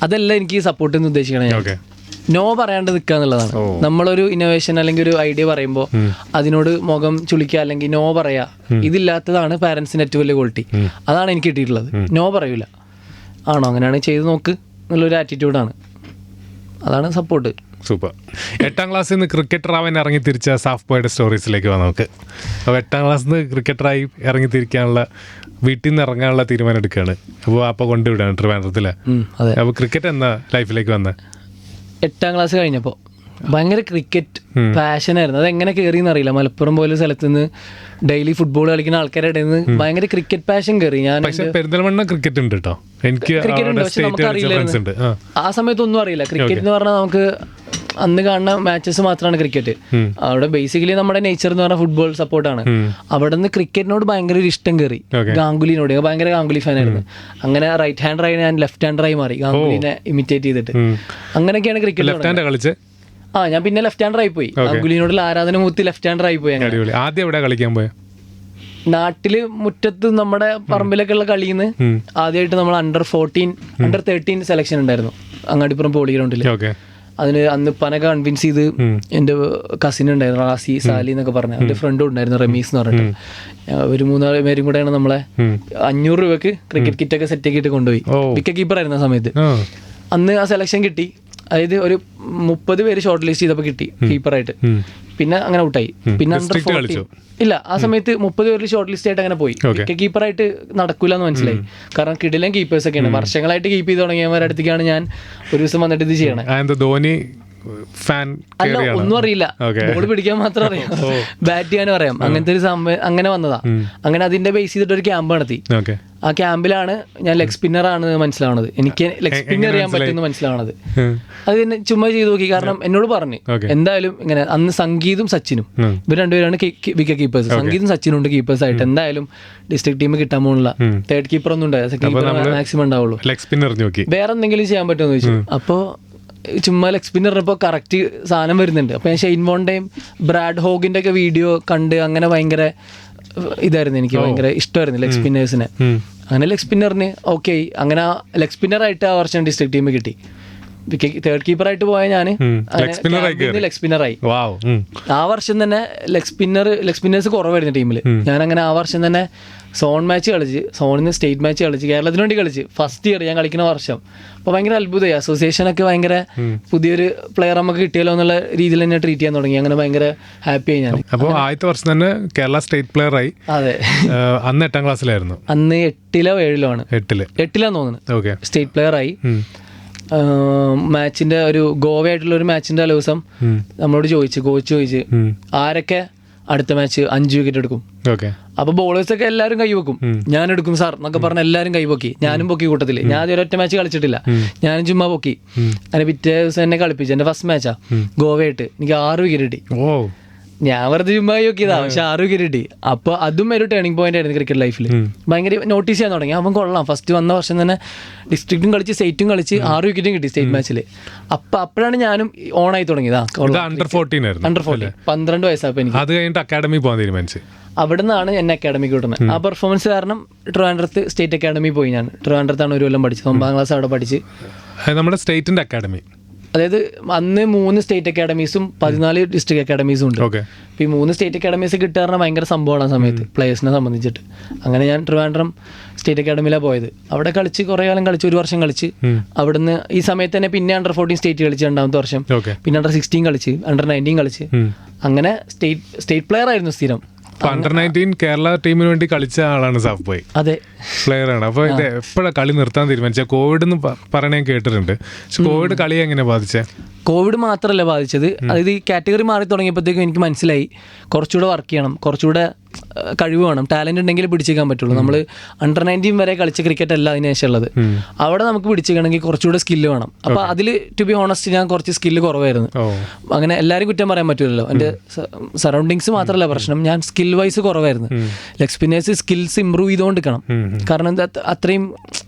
അതല്ല എനിക്ക് സപ്പോർട്ട് എന്ന് ഉദ്ദേശിക്കണേ. നോ പറയാണ്ട് നിൽക്കുക എന്നുള്ളതാണ്. നമ്മളൊരു ഇന്നോവേഷൻ അല്ലെങ്കിൽ ഒരു ഐഡിയ പറയുമ്പോൾ അതിനോട് മുഖം ചുളിക്കുക അല്ലെങ്കിൽ നോ പറയാ, ഇതില്ലാത്തതാണ് പാരന്റ്സിന്റെ ഏറ്റവും വലിയ ക്വാളിറ്റി. അതാണ് എനിക്ക് കിട്ടിയിട്ടുള്ളത്. നോ പറയൂല, ആണോ അങ്ങനെയാണ് ചെയ്ത് നോക്ക് എന്നുള്ളൊരു ആറ്റിറ്റ്യൂഡാണ്, അതാണ് സപ്പോർട്ട്. സൂപ്പർ. 8ാം ക്ലാസ്സിൽ നിന്ന് ക്രിക്കറ്റർ ആവാൻ ഇറങ്ങി തിരിച്ച സാഫ് ബോയുടെ സ്റ്റോറീസിലേക്ക് പോകാം നമുക്ക്. അപ്പോൾ 8ാം ക്ലാസ്സിൽ നിന്ന് ക്രിക്കറ്ററായി ഇറങ്ങി തിരിക്കാനുള്ള, വീട്ടിൽ നിന്ന് ഇറങ്ങാനുള്ള തീരുമാനം എടുക്കുകയാണ്. അപ്പോൾ കൊണ്ടുവിടുകയാണ് ട്രിവാൻഡ്രത്തിലെ. അപ്പോൾ ക്രിക്കറ്റ് എന്നാ ലൈഫിലേക്ക് വന്നത്? 8ാം ക്ലാസ് കഴിഞ്ഞപ്പോൾ ഭയങ്കര ക്രിക്കറ്റ് പാഷനായിരുന്നു. അതെങ്ങനെ കയറിയെന്ന് അറിയില്ല. മലപ്പുറം പോലെ സ്ഥലത്ത് നിന്ന് ഡെയിലി ഫുട്ബോൾ കളിക്കുന്ന ആൾക്കാരുടെ ഇടയിൽ നിന്ന് ഭയങ്കര ക്രിക്കറ്റ് പാഷൻ കയറി. ഞാൻ പെരിന്തൽമണ്ണ ക്രിക്കറ്റ് ഉണ്ട് കേട്ടോ, എനിക്ക് ക്രിക്കറ്റ് ഉണ്ട്, പക്ഷെ നമുക്ക് അറിയില്ലായിരുന്നു ആ സമയത്തൊന്നും അറിയില്ല. ക്രിക്കറ്റ് എന്ന് പറഞ്ഞാൽ നമുക്ക് അന്ന് കാണുന്ന മാച്ചസ് മാത്രമാണ് ക്രിക്കറ്റ്. അവിടെ ബേസിക്കലി നമ്മുടെ നേച്ചർ എന്ന് പറഞ്ഞാൽ ഫുട്ബോൾ സപ്പോർട്ടാണ്. അവിടെ നിന്ന് ക്രിക്കറ്റിനോട് ഭയങ്കര ഒരു ഇഷ്ടം കയറി. ഗാംഗുലിനോട് ഭയങ്കര ഗാംഗുലി ഫാനായിരുന്നു. അങ്ങനെ റൈറ്റ് ഹാൻഡറായി ഞാൻ ലെഫ്റ്റ് ഹാൻഡറായി മാറി, ഗാംഗുലിനെ ഇമിറ്റേറ്റ് ചെയ്തിട്ട്. അങ്ങനെയൊക്കെയാണ് ക്രിക്കറ്റ്. ഞാൻ പിന്നെ ലെഫ്റ്റ് ഹാൻഡറായി പോയി. ഗാംഗുലിനോടുള്ള ആരാധന മൂത്തി ലെഫ്റ്റ് ഹാൻഡറായി പോയി. ആദ്യം എവിടെ കളിക്കാൻ പോയ? നാട്ടില് മുറ്റത്ത് നമ്മുടെ പറമ്പിലൊക്കെ ഉള്ള കളിന്ന് ആദ്യമായിട്ട് നമ്മൾ അണ്ടർ 13 സെലക്ഷൻ ഉണ്ടായിരുന്നു അങ്ങാടിപ്പുറം പോളി ഗ്രൗണ്ടിൽ. അതിന് അന്ന് പനൊക്കെ കൺവിൻസ് ചെയ്ത് എൻ്റെ കസിൻ ഉണ്ടായിരുന്നു, റാസി സാലി എന്നൊക്കെ പറഞ്ഞ എൻ്റെ ഫ്രണ്ടും ഉണ്ടായിരുന്നു, റമീസ് എന്ന് പറഞ്ഞിട്ട്. ഒരു 3 പേരും കൂടെയാണ് നമ്മളെ 500 രൂപക്ക് ക്രിക്കറ്റ് കിറ്റൊക്കെ സെറ്റ് ആക്കിയിട്ട് കൊണ്ടുപോയി. വിക്കറ്റ് കീപ്പർ ആയിരുന്നു ആ സമയത്ത്. അന്ന് ആ സെലക്ഷൻ കിട്ടി. അതായത് ഒരു 30 പേര് ഷോർട്ട് ലിസ്റ്റ് ചെയ്തപ്പോൾ കിട്ടി കീപ്പറായിട്ട്. പിന്നെ അങ്ങനെ ഔട്ടായി. പിന്നെ അണ്ടർ 14 ഇല്ല, ആ സമയത്ത് 30 പേരിൽ ഷോർട്ട് ലിസ്റ്റ് ആയിട്ട് അങ്ങനെ പോയി. വിക്കറ്റ് കീപ്പറായിട്ട് നടക്കൂല എന്ന് മനസ്സിലായി. കാരണം കിടിലൻ കീപ്പേഴ്സ് ഒക്കെയാണ്, വർഷങ്ങളായിട്ട് കീപ്പ് ചെയ്ത് തുടങ്ങിയവരുടെ അടുത്തേക്കാണ് ഞാൻ ഒരു ദിവസം വന്നിട്ട് ഇത് ചെയ്യണേ. അല്ല, ഒന്നും അറിയില്ല, ബോൾ പിടിക്കാൻ മാത്രം അറിയാം, ബാറ്റ് ചെയ്യാനും അറിയാം. അങ്ങനത്തെ ഒരു സംഭവം അങ്ങനെ വന്നതാ. അങ്ങനെ അതിന്റെ ബേസ് ചെയ്തിട്ട് ഒരു ക്യാമ്പ് നടത്തി. ആ ക്യാമ്പിലാണ് ഞാൻ ലെഗ് സ്പിന്നർ ആണ് മനസ്സിലാവണത്. എനിക്ക് ലെഗ് സ്പിന്നർ ചെയ്യാൻ പറ്റുമെന്ന് മനസ്സിലാവണത്. അത് തന്നെ ചുമ്മാ ചെയ്ത് നോക്കി. കാരണം എന്നോട് പറഞ്ഞു എന്തായാലും ഇങ്ങനെ, അന്ന് സംഗീതും സച്ചിനും ഇവർ രണ്ടുപേരാണ് വിക്കറ്റ് കീപ്പേഴ്സ്. സംഗീതും സച്ചിനും ഉണ്ട് കീപ്പേഴ്സ് ആയിട്ട്. എന്തായാലും ഡിസ്ട്രിക്ട് ടീം കിട്ടാൻ പോകുന്നില്ല. തേർഡ് കീപ്പർ ഒന്നും ഉണ്ടായി, സെക്കൻഡ് കീപ്പർ മാക്സിമം ഉണ്ടാവുള്ളൂ. വേറെ എന്തെങ്കിലും ചെയ്യാൻ പറ്റുമെന്ന് ചോദിച്ചു. അപ്പോൾ ചുമ്മാ ലെഗ് സ്പിന്നറിനിപ്പോൾ കറക്റ്റ് സാധനം വരുന്നുണ്ട്. അപ്പോൾ ഞാൻ ഷെയ്ൻ വോണ്ടയും ബ്രാഡ് ഹോഗിൻ്റെ ഒക്കെ വീഡിയോ കണ്ട് അങ്ങനെ ഭയങ്കര ഇതായിരുന്നു, എനിക്ക് ഭയങ്കര ഇഷ്ടമായിരുന്നു ലെഗ് സ്പിന്നേഴ്സിനെ. അങ്ങനെ ലെഗ് സ്പിന്നറിന് ഓക്കെ, അങ്ങനെ ലെഗ് സ്പിന്നറായിട്ട് ആ വർഷം ഡിസ്ട്രിക്ട് ടീം കിട്ടി. തേർഡ് കീപ്പറായിട്ട് പോയ ഞാൻ ലെഗ് സ്പിന്നറായി. ആ വർഷം തന്നെ ലെഗ് സ്പിന്നേഴ്സ് കുറവായിരുന്നു ടീമിൽ. ഞാൻ അങ്ങനെ ആ വർഷം തന്നെ സോൺ മാച്ച് കളിച്ച്, സോണിൽ നിന്ന് സ്റ്റേറ്റ് മാച്ച് കളിച്ച്, കേരളത്തിന് വേണ്ടി കളിച്ച്. ഫസ്റ്റ് ഇയർ ഞാൻ കളിക്കുന്ന വർഷം. അപ്പോൾ ഭയങ്കര അത്ഭുതമായി. അസോസിയേഷനൊക്കെ ഭയങ്കര പുതിയൊരു പ്ലെയർ നമുക്ക് കിട്ടിയല്ലോ എന്നുള്ള രീതിയിൽ തന്നെ ട്രീറ്റ് ചെയ്യാൻ തുടങ്ങി. അങ്ങനെ ഭയങ്കര ഹാപ്പിയായി ഞാൻ. അപ്പോൾ ആദ്യത്തെ വർഷം തന്നെ കേരള സ്റ്റേറ്റ് പ്ലെയർ ആയി. അതെ, അന്ന് 8ാം ക്ലാസ്സിലായിരുന്നു. അന്ന് 8ലോ 7ലോ ആണ്. 8ലാന്ന് തോന്നുന്നു സ്റ്റേറ്റ് പ്ലെയർ ആയി. മാച്ചിന്റെ ഒരു ഗോവയായിട്ടുള്ള ഒരു മാച്ചിന്റെ തലേ ദിവസം നമ്മളോട് കോച്ച് ചോദിച്ച് ആരൊക്കെ അടുത്ത മാച്ച് 5 വിക്കറ്റ് എടുക്കും. അപ്പൊ ബോളേഴ്സൊക്കെ എല്ലാവരും കൈവെക്കും. ഞാൻ എടുക്കും സാർ എന്നൊക്കെ പറഞ്ഞ എല്ലാവരും കൈവക്കി. ഞാനും പൊക്കി കൂട്ടത്തില്. ഞാൻ ഒരൊറ്റ മാച്ച് കളിച്ചിട്ടില്ല, ഞാനും ചുമ്മാ പൊക്കി. അങ്ങനെ പിറ്റേ ദിവസം എന്നെ കളിപ്പിച്ചു. എന്റെ ഫസ്റ്റ് മാച്ചാ ഗോവയായിട്ട്. എനിക്ക് 6 വിക്കറ്റ് കിട്ടി. ഞാൻ വെറുതെ ചുമ്മാ നോക്കിയതാ, പക്ഷെ 6 വിക്കറ്റ് കിട്ടി. അപ്പൊ അതും ഒരു ടേണിംഗ് പോയിന്റ് ആയിരുന്നു ക്രിക്കറ്റ് ലൈഫിൽ. ഭയങ്കര നോട്ടീസ് ചെയ്യാൻ തുടങ്ങി. അവൻ കൊള്ളാം, ഫസ്റ്റ് വന്ന വർഷം തന്നെ ഡിസ്ട്രിക്റ്റും കളിച്ച് സ്റ്റേറ്റും കളിച്ച് 6 വിക്കറ്റും കിട്ടി സ്റ്റേറ്റ് മാച്ചിൽ. അപ്പോഴാണ് ഞാനും ഓണായി തുടങ്ങിയതാ. അണ്ടർ 14 12 വയസ്സായപ്പോ എനിക്ക്. അത് കഴിഞ്ഞിട്ട് അക്കാഡമി പോകാൻ തീരുമാനിച്ചു. അവിടെ നിന്നാണ് എന്നെ അക്കാഡമിക്ക് വിടുന്നത്. ആ പെർഫോമൻസ് കാരണം ട്രിവാൻഡ്രത്ത് സ്റ്റേറ്റ് അക്കാഡമി പോയി. ഞാൻ ട്രിവാൻഡ്രത്താണ് 1 കൊല്ലം പഠിച്ചത്. 9ാം ക്ലാസ് അവിടെ പഠിച്ച്. നമ്മുടെ സ്റ്റേറ്റിന്റെ അക്കാഡമി, അതായത് അന്ന് 3 സ്റ്റേറ്റ് അക്കാഡമീസും 14 ഡിസ്ട്രിക്ട് അക്കാഡമീസും ഉണ്ട്. അപ്പോൾ ഈ 3 സ്റ്റേറ്റ് അക്കാഡമീസ് കിട്ടാറുള്ള ഭയങ്കര സംഭവമാണ് ആ സമയത്ത് പ്ലേയേഴ്സിനെ സംബന്ധിച്ചിട്ട്. അങ്ങനെ ഞാൻ ട്രിവാൻഡ്രം സ്റ്റേറ്റ് അക്കാഡമിയിലാണ് പോയത്. അവിടെ കളിച്ച് കുറേ കാലം കളിച്ച്, 1 വർഷം കളിച്ച്. അവിടുന്ന് ഈ സമയത്ത് തന്നെ പിന്നെ അണ്ടർ 14 സ്റ്റേറ്റ് കളിച്ച് 2ാമത്തെ വർഷം. പിന്നെ അണ്ടർ 16 കളിച്ച്, അണ്ടർ 19 കളിച്ച്. അങ്ങനെ സ്റ്റേറ്റ് പ്ലെയർ ആയിരുന്നു സ്ഥിരം. അണ്ടർ 19 കേരള ടീമിന് വേണ്ടി കളിച്ച ആളാണ് സാഫ് ബോയ്. അതെ, പ്ലെയർ ആണ്. അപ്പോൾ ഇത് എപ്പോഴാണ് കളി നിർത്താൻ തീരുമാനിച്ചത്? കോവിഡ് എന്ന് പറയണ കേട്ടിട്ടുണ്ട്. പക്ഷെ കോവിഡ് കളിയെ എങ്ങനെ ബാധിച്ചേ? കോവിഡ് മാത്രമല്ല ബാധിച്ചത്, അതായത് ഈ കാറ്റഗറി മാറി തുടങ്ങിയപ്പോഴത്തേക്കും എനിക്ക് മനസ്സിലായി കുറച്ചുകൂടെ വർക്ക് ചെയ്യണം, കുറച്ചുകൂടെ കഴിവ് വേണം, ടാലന്റ് ഉണ്ടെങ്കിൽ പിടിച്ചേക്കാൻ പറ്റുള്ളൂ. നമ്മൾ അണ്ടർ 19 വരെ കളിച്ച ക്രിക്കറ്റ് അല്ല അതിന് ശേഷം ഉള്ളത്. അവിടെ നമുക്ക് പിടിച്ചേക്കണമെങ്കിൽ കുറച്ചുകൂടെ സ്കില്ല് വേണം. അപ്പോൾ അതിൽ ടു ബി ഓണസ്റ്റ് ഞാൻ കുറച്ച് സ്കില്ല് കുറവായിരുന്നു. അങ്ങനെ എല്ലാവരും കുറ്റം പറയാൻ പറ്റില്ലല്ലോ. എൻ്റെ സറൗണ്ടിങ്സ് മാത്രമല്ല പ്രശ്നം, ഞാൻ സ്കിൽ വൈസ് കുറവായിരുന്നു. ലെഗ് സ്പിന്നേഴ്സ് സ്കിൽസ് ഇമ്പ്രൂവ് ചെയ്തുകൊണ്ടിരിക്കണം. കാരണം അത്രയും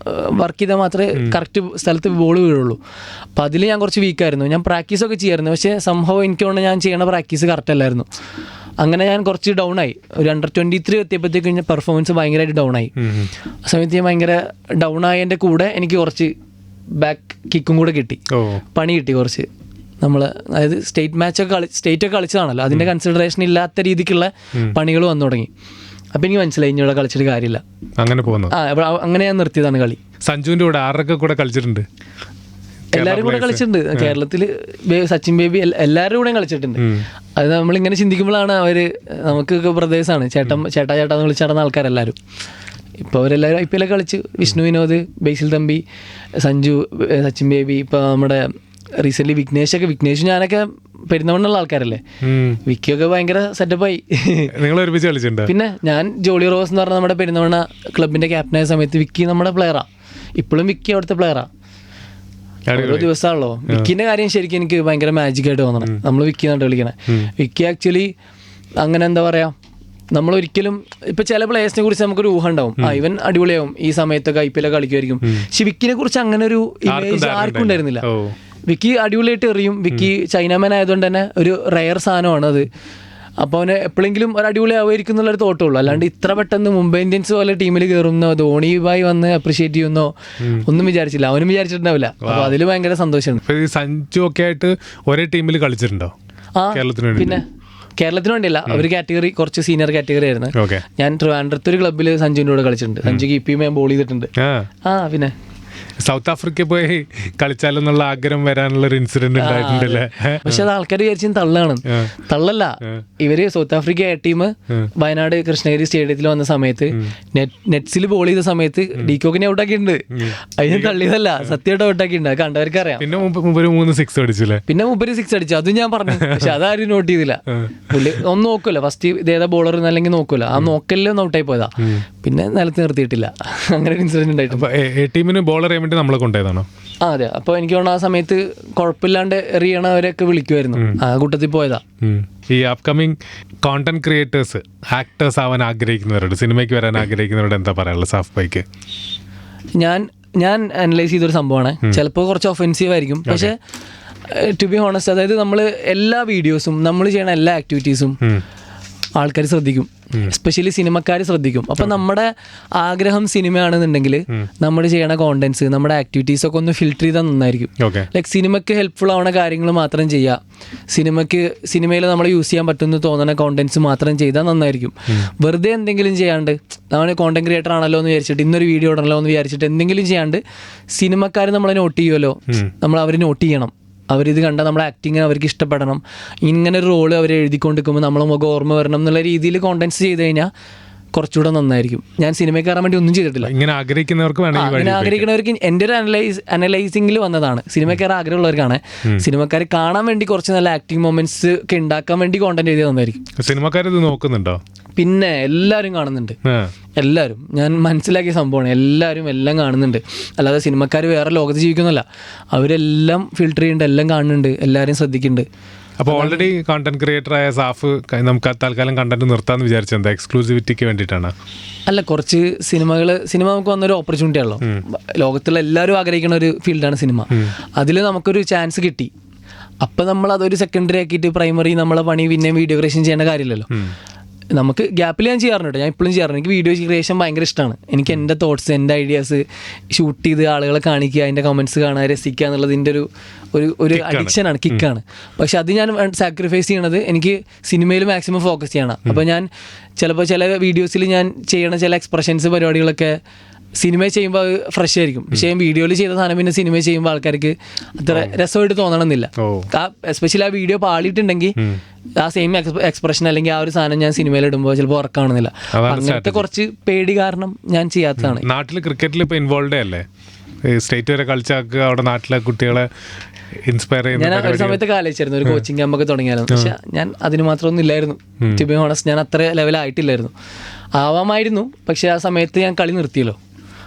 വർക്ക് ചെയ്താൽ മാത്രമേ കറക്റ്റ് സ്ഥലത്ത് ബോൾ വീഴുള്ളൂ. അപ്പോൾ അതിൽ ഞാൻ കുറച്ച് വീക്കായിരുന്നു. ഞാൻ പ്രാക്ടീസൊക്കെ ചെയ്യായിരുന്നു, പക്ഷേ സംഭവം എനിക്ക് തോന്നുന്നു ഞാൻ ചെയ്യണ പ്രാക്ടീസ് കറക്റ്റ് അല്ലായിരുന്നു. അങ്ങനെ ഞാൻ കുറച്ച് ഡൗൺ ആയി. ഒരു അണ്ടർ 23 എത്തിയപ്പോഴത്തേക്കും പെർഫോമൻസ് ഭയങ്കരമായിട്ട് ഡൗൺ ആയി. ആ സമയത്ത് ഞാൻ ഭയങ്കര ഡൗൺ ആയതിൻ്റെ കൂടെ എനിക്ക് കുറച്ച് ബാക്ക് കിക്കും കൂടെ കിട്ടി, പണി കിട്ടി കുറച്ച്. നമ്മൾ അതായത് സ്റ്റേറ്റൊക്കെ കളിച്ചതാണല്ലോ, അതിൻ്റെ കൺസിഡറേഷൻ ഇല്ലാത്ത രീതിക്കുള്ള പണികൾ വന്നു തുടങ്ങി. അപ്പം എനിക്ക് മനസ്സിലായി ഇനി ഇവിടെ കളിച്ചിട്ട് കാര്യമില്ല. അങ്ങനെ പോകുന്നു. അങ്ങനെ ഞാൻ നിർത്തിയതാണ് കളി. സഞ്ജുവിൻ്റെ കൂടെ ആരൊക്കെ കൂടെ കളിച്ചിട്ടുണ്ട്? എല്ലാവരും കൂടെ കളിച്ചിട്ടുണ്ട്. കേരളത്തിൽ സച്ചിൻ ബേബി എല്ലാവരും കൂടെ കളിച്ചിട്ടുണ്ട്. അത് നമ്മളിങ്ങനെ ചിന്തിക്കുമ്പോഴാണ് അവർ നമുക്കൊക്കെ ബ്രദേഴ്സാണ്, ചേട്ടാ എന്ന് വിളിച്ച് നടന്ന ആൾക്കാരെല്ലാവരും. ഇപ്പോൾ അവരെല്ലാവരും IPL കളിച്ച്. വിഷ്ണു വിനോദ്, ബേസിൽ തമ്പി, സഞ്ജു, സച്ചിൻ ബേബി, ഇപ്പോൾ നമ്മുടെ റീസെൻ്റ്ലി വിഘ്നേഷ് ഞാനൊക്കെ പെരുന്നവണ്ണുള്ള ആൾക്കാരല്ലേ. വിക്കിയൊക്കെ ഭയങ്കര സെറ്റപ്പായി. നിങ്ങൾ ഒരുമിച്ച് കളിച്ചിട്ടുണ്ട്? പിന്നെ ഞാൻ ജോളി റോസ് എന്ന് പറഞ്ഞ നമ്മുടെ പെരുന്നവണ്ണ ക്ലബിൻ്റെ ക്യാപ്റ്റനായ സമയത്ത് വിക്കി നമ്മുടെ പ്ലെയറാണ്. ഇപ്പോഴും വിക്കി അവിടുത്തെ പ്ലെയറാണ്. ഓരോ ദിവസമാണല്ലോ. വിക്കിന്റെ കാര്യം ശരിക്കും എനിക്ക് ഭയങ്കര മാജിക് ആയിട്ട് തോന്നണം. നമ്മൾ വിക്കി നട്ട് കളിക്കണേ. വിക്കി ആക്ച്വലി അങ്ങനെ എന്താ പറയാ, നമ്മളൊരിക്കലും ഇപ്പൊ ചില പ്ലേയേഴ്സിനെ കുറിച്ച് നമുക്കൊരു ഊഹം ഉണ്ടാവും, ഇവൻ അടിപൊളിയാവും ഈ സമയത്തൊക്കെ IPL കളിക്കുമായിരിക്കും. പക്ഷെ വിക്കിനെ കുറിച്ച് അങ്ങനെ ഒരു ഇമേജ് ആർക്കും ഉണ്ടായിരുന്നില്ല. വിക്കി അടിപൊളിയായിട്ട് എറിയും. വിക്കി ചൈനാമാൻ ആയതുകൊണ്ട് തന്നെ ഒരു റയർ സാധനമാണ് അത്. അപ്പോൾ അവന് എപ്പോഴെങ്കിലും ഒരു അടിപൊളിയാവുമായിരിക്കും എന്നുള്ളൊരു തോട്ടമുള്ളൂ. അല്ലാണ്ട് ഇത്ര പെട്ടെന്ന് മുംബൈ ഇന്ത്യൻസ് പോലെ ടീമിൽ കയറുന്നോ ധോണി ഭായ് വന്ന് അപ്രീഷിയേറ്റ് ചെയ്യുന്നോ ഒന്നും വിചാരിച്ചില്ല. അവനും വിചാരിച്ചിട്ടുണ്ടാവില്ല. അപ്പോൾ അതിൽ ഭയങ്കര സന്തോഷമാണ്. സഞ്ജു ഒക്കെ ആയിട്ട് ഒരേ ടീമിൽ കളിച്ചിട്ടുണ്ടോ? പിന്നെ കേരളത്തിന് വേണ്ടിയല്ല, ഒരു കാറ്റഗറി കുറച്ച് സീനിയർ കാറ്റഗറി ആയിരുന്നു. ഞാൻ ട്രിവാൻഡ്രത്ത് ഒരു ക്ലബ്ബിൽ സഞ്ജുവിൻ്റെ കൂടെ കളിച്ചിട്ടുണ്ട്. സഞ്ജു കീപ്പിയും ഞാൻ ബോൾ ചെയ്തിട്ടുണ്ട്. പിന്നെ സൗത്ത് ആഫ്രിക്ക പോയി കളിച്ചാലെന്നുള്ള ആഗ്രഹം വരാനുള്ള ഒരു ഇൻസിഡന്റ് ഉണ്ടായിട്ടുണ്ടല്ലേ? പക്ഷെ അത് ആൾക്കാർ വിചാരിച്ചും തള്ളാണ്. തള്ളല്ല. ഇവര് south Africa A team Wayanad Krishnagiri സ്റ്റേഡിയത്തിൽ വന്ന സമയത്ത് നെറ്റ്സിൽ ബോൾ ചെയ്ത സമയത്ത് ഡീകോക്കിനെ ഔട്ടാക്കിയിട്ടുണ്ട്. അതിന് തള്ളിയതല്ല, സത്യമായിട്ട് ഔട്ടാക്കിയിട്ടുണ്ട്. അത് കണ്ടവർക്ക് അറിയാം. പിന്നെ മൂപ്പര് 6 അടിച്ചില്ലേ? പിന്നെ മുപ്പര് 6 അടിച്ചു. അതും ഞാൻ പറഞ്ഞു. പക്ഷെ അതാരും നോട്ട് ചെയ്തില്ല. പുള്ളി ഒന്നും നോക്കൂല. ഫസ്റ്റ് ഇതേതാ ബോളർ അല്ലെങ്കിൽ നോക്കൂല. ആ നോക്കലിലൊന്നും ഔട്ടായി പോയതാ. പിന്നെ നിലത്ത് നിർത്തിയിട്ടില്ല. അങ്ങനെ ഒരു ഇൻസിഡന്റ് ഉണ്ടായിട്ടുണ്ട്. ടീമിന് ബോളർ ചെയ്യാൻ വേണ്ടി നമ്മളെ കൊണ്ടുപോയതാണോ? അതെ. അപ്പോൾ എനിക്ക് തോന്നുന്നു ആ സമയത്ത് കുഴപ്പമില്ലാണ്ട് എറിയണവരെയൊക്കെ വിളിക്കുമായിരുന്നു. ആ കൂട്ടത്തിൽ പോയതാ. ഈ അപ്കമിങ് കോണ്ടന്റ് ക്രിയേറ്റേഴ്സ്, ആക്ടേഴ്സ് ആവാൻ ആഗ്രഹിക്കുന്നവരോട്, സിനിമയ്ക്ക് വരാൻ ആഗ്രഹിക്കുന്നവരോട് എന്താ പറയാനുള്ളത് സാഫ് ഭായിക്ക്? ഞാൻ അനലൈസ് ചെയ്തൊരു സംഭവമാണ്. ചിലപ്പോൾ കുറച്ച് ഒഫെൻസീവ് ആയിരിക്കും. പക്ഷേ ടു ബി ഹോണസ്റ്റ്, അതായത് നമ്മൾ എല്ലാ വീഡിയോസും നമ്മൾ ചെയ്യണ എല്ലാ ആക്ടിവിറ്റീസും ആൾക്കാർ ശ്രദ്ധിക്കും. എസ്പെഷ്യലി സിനിമക്കാർ ശ്രദ്ധിക്കും. അപ്പം നമ്മുടെ ആഗ്രഹം സിനിമയാണെന്നുണ്ടെങ്കിൽ നമ്മൾ ചെയ്യണ കോണ്ടന്റ്സ്, നമ്മുടെ ആക്ടിവിറ്റീസ് ഒക്കെ ഒന്ന് ഫിൽറ്റർ ചെയ്താൽ നന്നായിരിക്കും. ലൈക്ക് സിനിമയ്ക്ക് ഹെൽപ്ഫുൾ ആവണ കാര്യങ്ങൾ മാത്രം ചെയ്യുക. സിനിമയിൽ നമ്മൾ യൂസ് ചെയ്യാൻ പറ്റുമെന്ന് തോന്നുന്ന കോണ്ടന്റ്സ് മാത്രം ചെയ്താൽ നന്നായിരിക്കും. വെറുതെ എന്തെങ്കിലും ചെയ്യാണ്ട്, നമ്മൾ കോണ്ടന്റ് ക്രിയേറ്റർ ആണല്ലോ എന്ന് വിചാരിച്ചിട്ട് ഇന്നൊരു വീഡിയോ ഇടണല്ലോ എന്ന് വിചാരിച്ചിട്ട് എന്തെങ്കിലും ചെയ്യാണ്ട് സിനിമക്കാർ നമ്മളെ നോട്ട് ചെയ്യുമല്ലോ, നമ്മൾ അവർ നോട്ട് ചെയ്യണം. അവരിത് കണ്ടാൽ നമ്മുടെ ആക്ടിങ് അവർക്ക് ഇഷ്ടപ്പെടണം. ഇങ്ങനെ ഒരു റോള് അവർ എഴുതിക്കൊണ്ടിരിക്കുമ്പോൾ നമ്മളെ മുഖം ഓർമ്മ വരണം എന്നുള്ള രീതിയിൽ കോണ്ടന്റ്സ് ചെയ്ത് കഴിഞ്ഞാൽ കുറച്ചുകൂടെ നന്നായിരിക്കും. ഞാൻ സിനിമയിൽ കയറാൻ വേണ്ടി ഒന്നും ചെയ്തിട്ടില്ല. ഇങ്ങനെ ആഗ്രഹിക്കുന്നവർക്ക് എൻ്റെ ഒരു അനലൈസിംഗിൽ വന്നതാണ്. സിനിമയിൽ കയറാൻ ആഗ്രഹമുള്ളവർക്കാണ്. സിനിമക്കാർ കാണാൻ വേണ്ടി കുറച്ച് നല്ല ആക്ടിങ് മൊമെന്റ്സ് ഒക്കെ ഉണ്ടാക്കാൻ വേണ്ടി കോണ്ടന്റ് എഴുതിയത് നന്നായിരിക്കും. സിനിമക്കാരത് നോക്കുന്നുണ്ടോ? പിന്നെ എല്ലാവരും കാണുന്നുണ്ട്. എല്ലാവരും, ഞാൻ മനസ്സിലാക്കിയ സംഭവമാണ്. എല്ലാവരും എല്ലാം കാണുന്നുണ്ട്. അല്ലാതെ സിനിമക്കാർ വേറെ ലോകത്ത് ജീവിക്കുന്നല്ല. അവരെല്ലാം ഫിൽട്ടർ ചെയ്യുന്നുണ്ട്, എല്ലാം കാണുന്നുണ്ട്, എല്ലാവരും ശ്രദ്ധിക്കുന്നുണ്ട്. അപ്പോൾ ഓൾറെഡി കോണ്ടന്റ് ക്രിയേറ്റർ ആയ സാഫ് നമുക്ക് തൽക്കാലം കണ്ടന്റ് നിർത്താമെന്ന് വിചാരിച്ചത് എന്താ? എക്സ്ക്ലൂസിവിറ്റിക്ക് വേണ്ടിയിട്ടാണ്? അല്ല, കുറച്ച് സിനിമ നമുക്ക് വന്നൊരു ഓപ്പർച്യൂണിറ്റി ആണല്ലോ. ലോകത്തുള്ള എല്ലാവരും ആഗ്രഹിക്കുന്ന ഒരു ഫീൽഡാണ് സിനിമ. അതിൽ നമുക്കൊരു ചാൻസ് കിട്ടി. അപ്പം നമ്മൾ അതൊരു സെക്കൻഡറി ആക്കിയിട്ട് പ്രൈമറി നമ്മളെ പണി പിന്നെ വീഡിയോ ക്രിയേഷൻ ചെയ്യേണ്ട കാര്യമില്ലല്ലോ. നമുക്ക് ഗ്യാപ്പിൽ ഞാൻ ചെയ്യാറുണ്ട്. ഞാൻ ഇപ്പോഴും ചെയ്യാറുണ്ട്. എനിക്ക് വീഡിയോ ക്രിയേഷൻ ഭയങ്കര ഇഷ്ടമാണ്. എനിക്ക് എൻ്റെ തോട്ട്സ്, എൻ്റെ ഐഡിയാസ് ഷൂട്ട് ചെയ്ത് ആളുകളെ കാണിക്കുക, അതിൻ്റെ കമൻറ്റ്സ് കാണുക, രസിക്കുക എന്നുള്ളതിൻ്റെ ഒരു അഡിക്ഷനാണ്, കിക്കാണ്. പക്ഷെ അത് ഞാൻ സാക്രിഫൈസ് ചെയ്യണത് എനിക്ക് സിനിമയിൽ മാക്സിമം ഫോക്കസ് ചെയ്യണം. അപ്പോൾ ഞാൻ ചിലപ്പോൾ ചില വീഡിയോസിൽ ഞാൻ ചെയ്യണ ചില എക്സ്പ്രഷൻസ് പരിപാടികളൊക്കെ സിനിമ ചെയ്യുമ്പോൾ അത് ഫ്രഷ് ആയിരിക്കും. പക്ഷേ വീഡിയോയിൽ ചെയ്ത സാധനം പിന്നെ സിനിമ ചെയ്യുമ്പോൾ ആൾക്കാർക്ക് അത്ര രസമായിട്ട് തോന്നണമെന്നില്ല. എസ്പെഷ്യലി ആ വീഡിയോ പാളിയിട്ടുണ്ടെങ്കിൽ ആ സെയിം എക്സ്പ്രഷൻ അല്ലെങ്കിൽ ആ ഒരു സാധനം ഞാൻ സിനിമയിൽ ഇടുമ്പോൾ ചിലപ്പോൾ വർക്ക് ആവണമെന്നില്ല. അങ്ങനത്തെ കുറച്ച് പേടി കാരണം ഞാൻ ചെയ്യാത്തതാണ്. നാട്ടിൽ ക്രിക്കറ്റിൽ ഇപ്പോൾ ഇൻവോൾവ് അല്ലേ? സ്റ്റേറ്റ് വരെ കളിച്ചാക്കുക, അവിടെ നാട്ടിലെ കുട്ടികളെ ഇൻസ്പയർ ചെയ്യുന്ന. ഞാൻ ഒരു സമയത്ത് ആലോചിച്ചായിരുന്നു ഒരു കോച്ചിങ് ക്യാമ്പൊക്കെ തുടങ്ങിയായിരുന്നു. പക്ഷെ ഞാൻ അതിന് മാത്രമൊന്നും ഇല്ലായിരുന്നു. ടു ബി ഹോണസ്റ്റ്, ഞാൻ അത്ര ലെവലായിട്ടില്ലായിരുന്നു. ആവാമായിരുന്നു, പക്ഷെ ആ സമയത്ത് ഞാൻ കളി നിർത്തിയല്ലോ.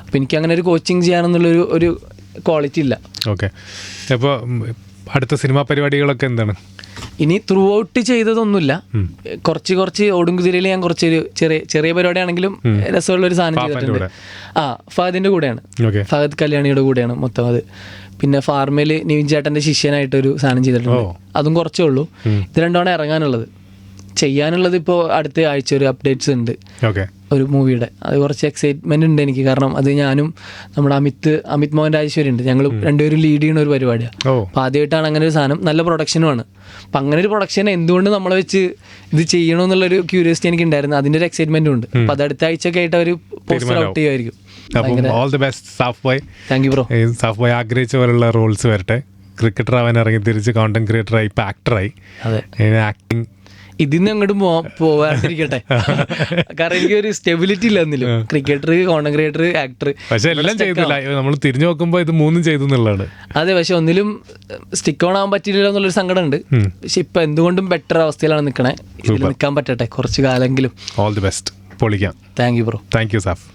അപ്പം എനിക്ക് അങ്ങനെ ഒരു കോച്ചിങ് ചെയ്യാനെന്നുള്ളൊരു ഒരു ക്വാളിറ്റി ഇല്ല. ഓക്കെ. അപ്പോൾ അടുത്ത സിനിമാ പരിപാടികളൊക്കെ എന്താണ്? ഇനി ത്രൂ ഔട്ട് ചെയ്തതൊന്നുമില്ല. കുറച്ച് ഓടുംകുതിരയിൽ ഞാൻ കുറച്ചൊരു ചെറിയ പരിപാടിയാണെങ്കിലും രസമുള്ളൊരു സാധനം ചെയ്തിട്ടുണ്ട്. ഫഹദിൻ്റെ കൂടെയാണ്, ഫഹദ് കല്യാണിയുടെ കൂടെയാണ് മൊത്തം അത്. പിന്നെ ഫാർമയിൽ നിവിൻ ചേട്ടൻ്റെ ശിഷ്യനായിട്ടൊരു സാധനം ചെയ്തിട്ടുണ്ട്. അതും കുറച്ചേ ഉള്ളൂ. ഇത് രണ്ടാണ് ഇറങ്ങാനുള്ളത്. ചെയ്യാനുള്ളത് ഇപ്പോൾ അടുത്ത ആഴ്ച ഒരു അപ്ഡേറ്റ്സ് ഉണ്ട് ഒരു മൂവിയുടെ. അത് കുറച്ച് എക്സൈറ്റ്മെന്റ് ഉണ്ട് എനിക്ക്. കാരണം അത് ഞാനും നമ്മുടെ അമിത് മോഹൻ രാജേശ്വരി ഉണ്ട്, ഞങ്ങൾ രണ്ടുപേരും ലീഡ് ചെയ്യുന്ന ഒരു പരിപാടിയാണ്. അപ്പോൾ ആദ്യമായിട്ടാണ് അങ്ങനെ ഒരു സാധനം. നല്ല പ്രൊഡക്ഷനുമാണ്. അപ്പം അങ്ങനെ ഒരു പ്രൊഡക്ഷൻ എന്തുകൊണ്ട് നമ്മളെ വെച്ച് ഇത് ചെയ്യണമെന്നുള്ളൊരു ക്യൂരിയോസിറ്റി എനിക്ക് ഉണ്ടായിരുന്നു. അതിൻ്റെ ഒരു എക്സൈറ്റ്മെന്റും ഉണ്ട്. അപ്പോൾ അത് അടുത്ത ആഴ്ചയൊക്കെ ആയിട്ട് അവർ പോസ്റ്റർ ഔട്ട് ചെയ്യുമായിരിക്കും. Thank you bro. Saaf boy ആഗ്രഹിച്ച പോലുള്ള റോൾസ് വരട്ടെ. ക്രിക്കറ്റർ ആവാൻ ഇറങ്ങി തിരിച്ച് കോണ്ടന്റ് ക്രിയേറ്ററായി, ഇപ്പം ആക്ടറായി. അതെ, ആക്ടിങ് ഇതിന്ന് അങ്ങോട്ട് പോവാണ്ടിരിക്കട്ടെ. കാരണം എനിക്ക് ഒരു സ്റ്റെബിലിറ്റി ഇല്ല എന്നില്ല. Cricketer, content creator, actor. പക്ഷെ എല്ലാം ചെയ്തില്ല. നമ്മൾ തിരിഞ്ഞു നോക്കുമ്പോൾ ഇത് മൂന്നും ചെയ്തു എന്നുള്ളതാണ്. അതെ, പക്ഷെ ഒന്നിലും സ്റ്റിക്ക് ഓൺ ആവാൻ പറ്റില്ലല്ലോ എന്നുള്ളൊരു സങ്കടം ഉണ്ട്. പക്ഷെ ഇപ്പൊ എന്തുകൊണ്ടും ബെറ്റർ അവസ്ഥയിലാണ് നിൽക്കണേ. ഇതിൽ നിൽക്കാൻ പറ്റട്ടെ കുറച്ച് കാലെങ്കിലും. All the best. പൊളിക്കാം. Thank you bro. Thank you SAFF.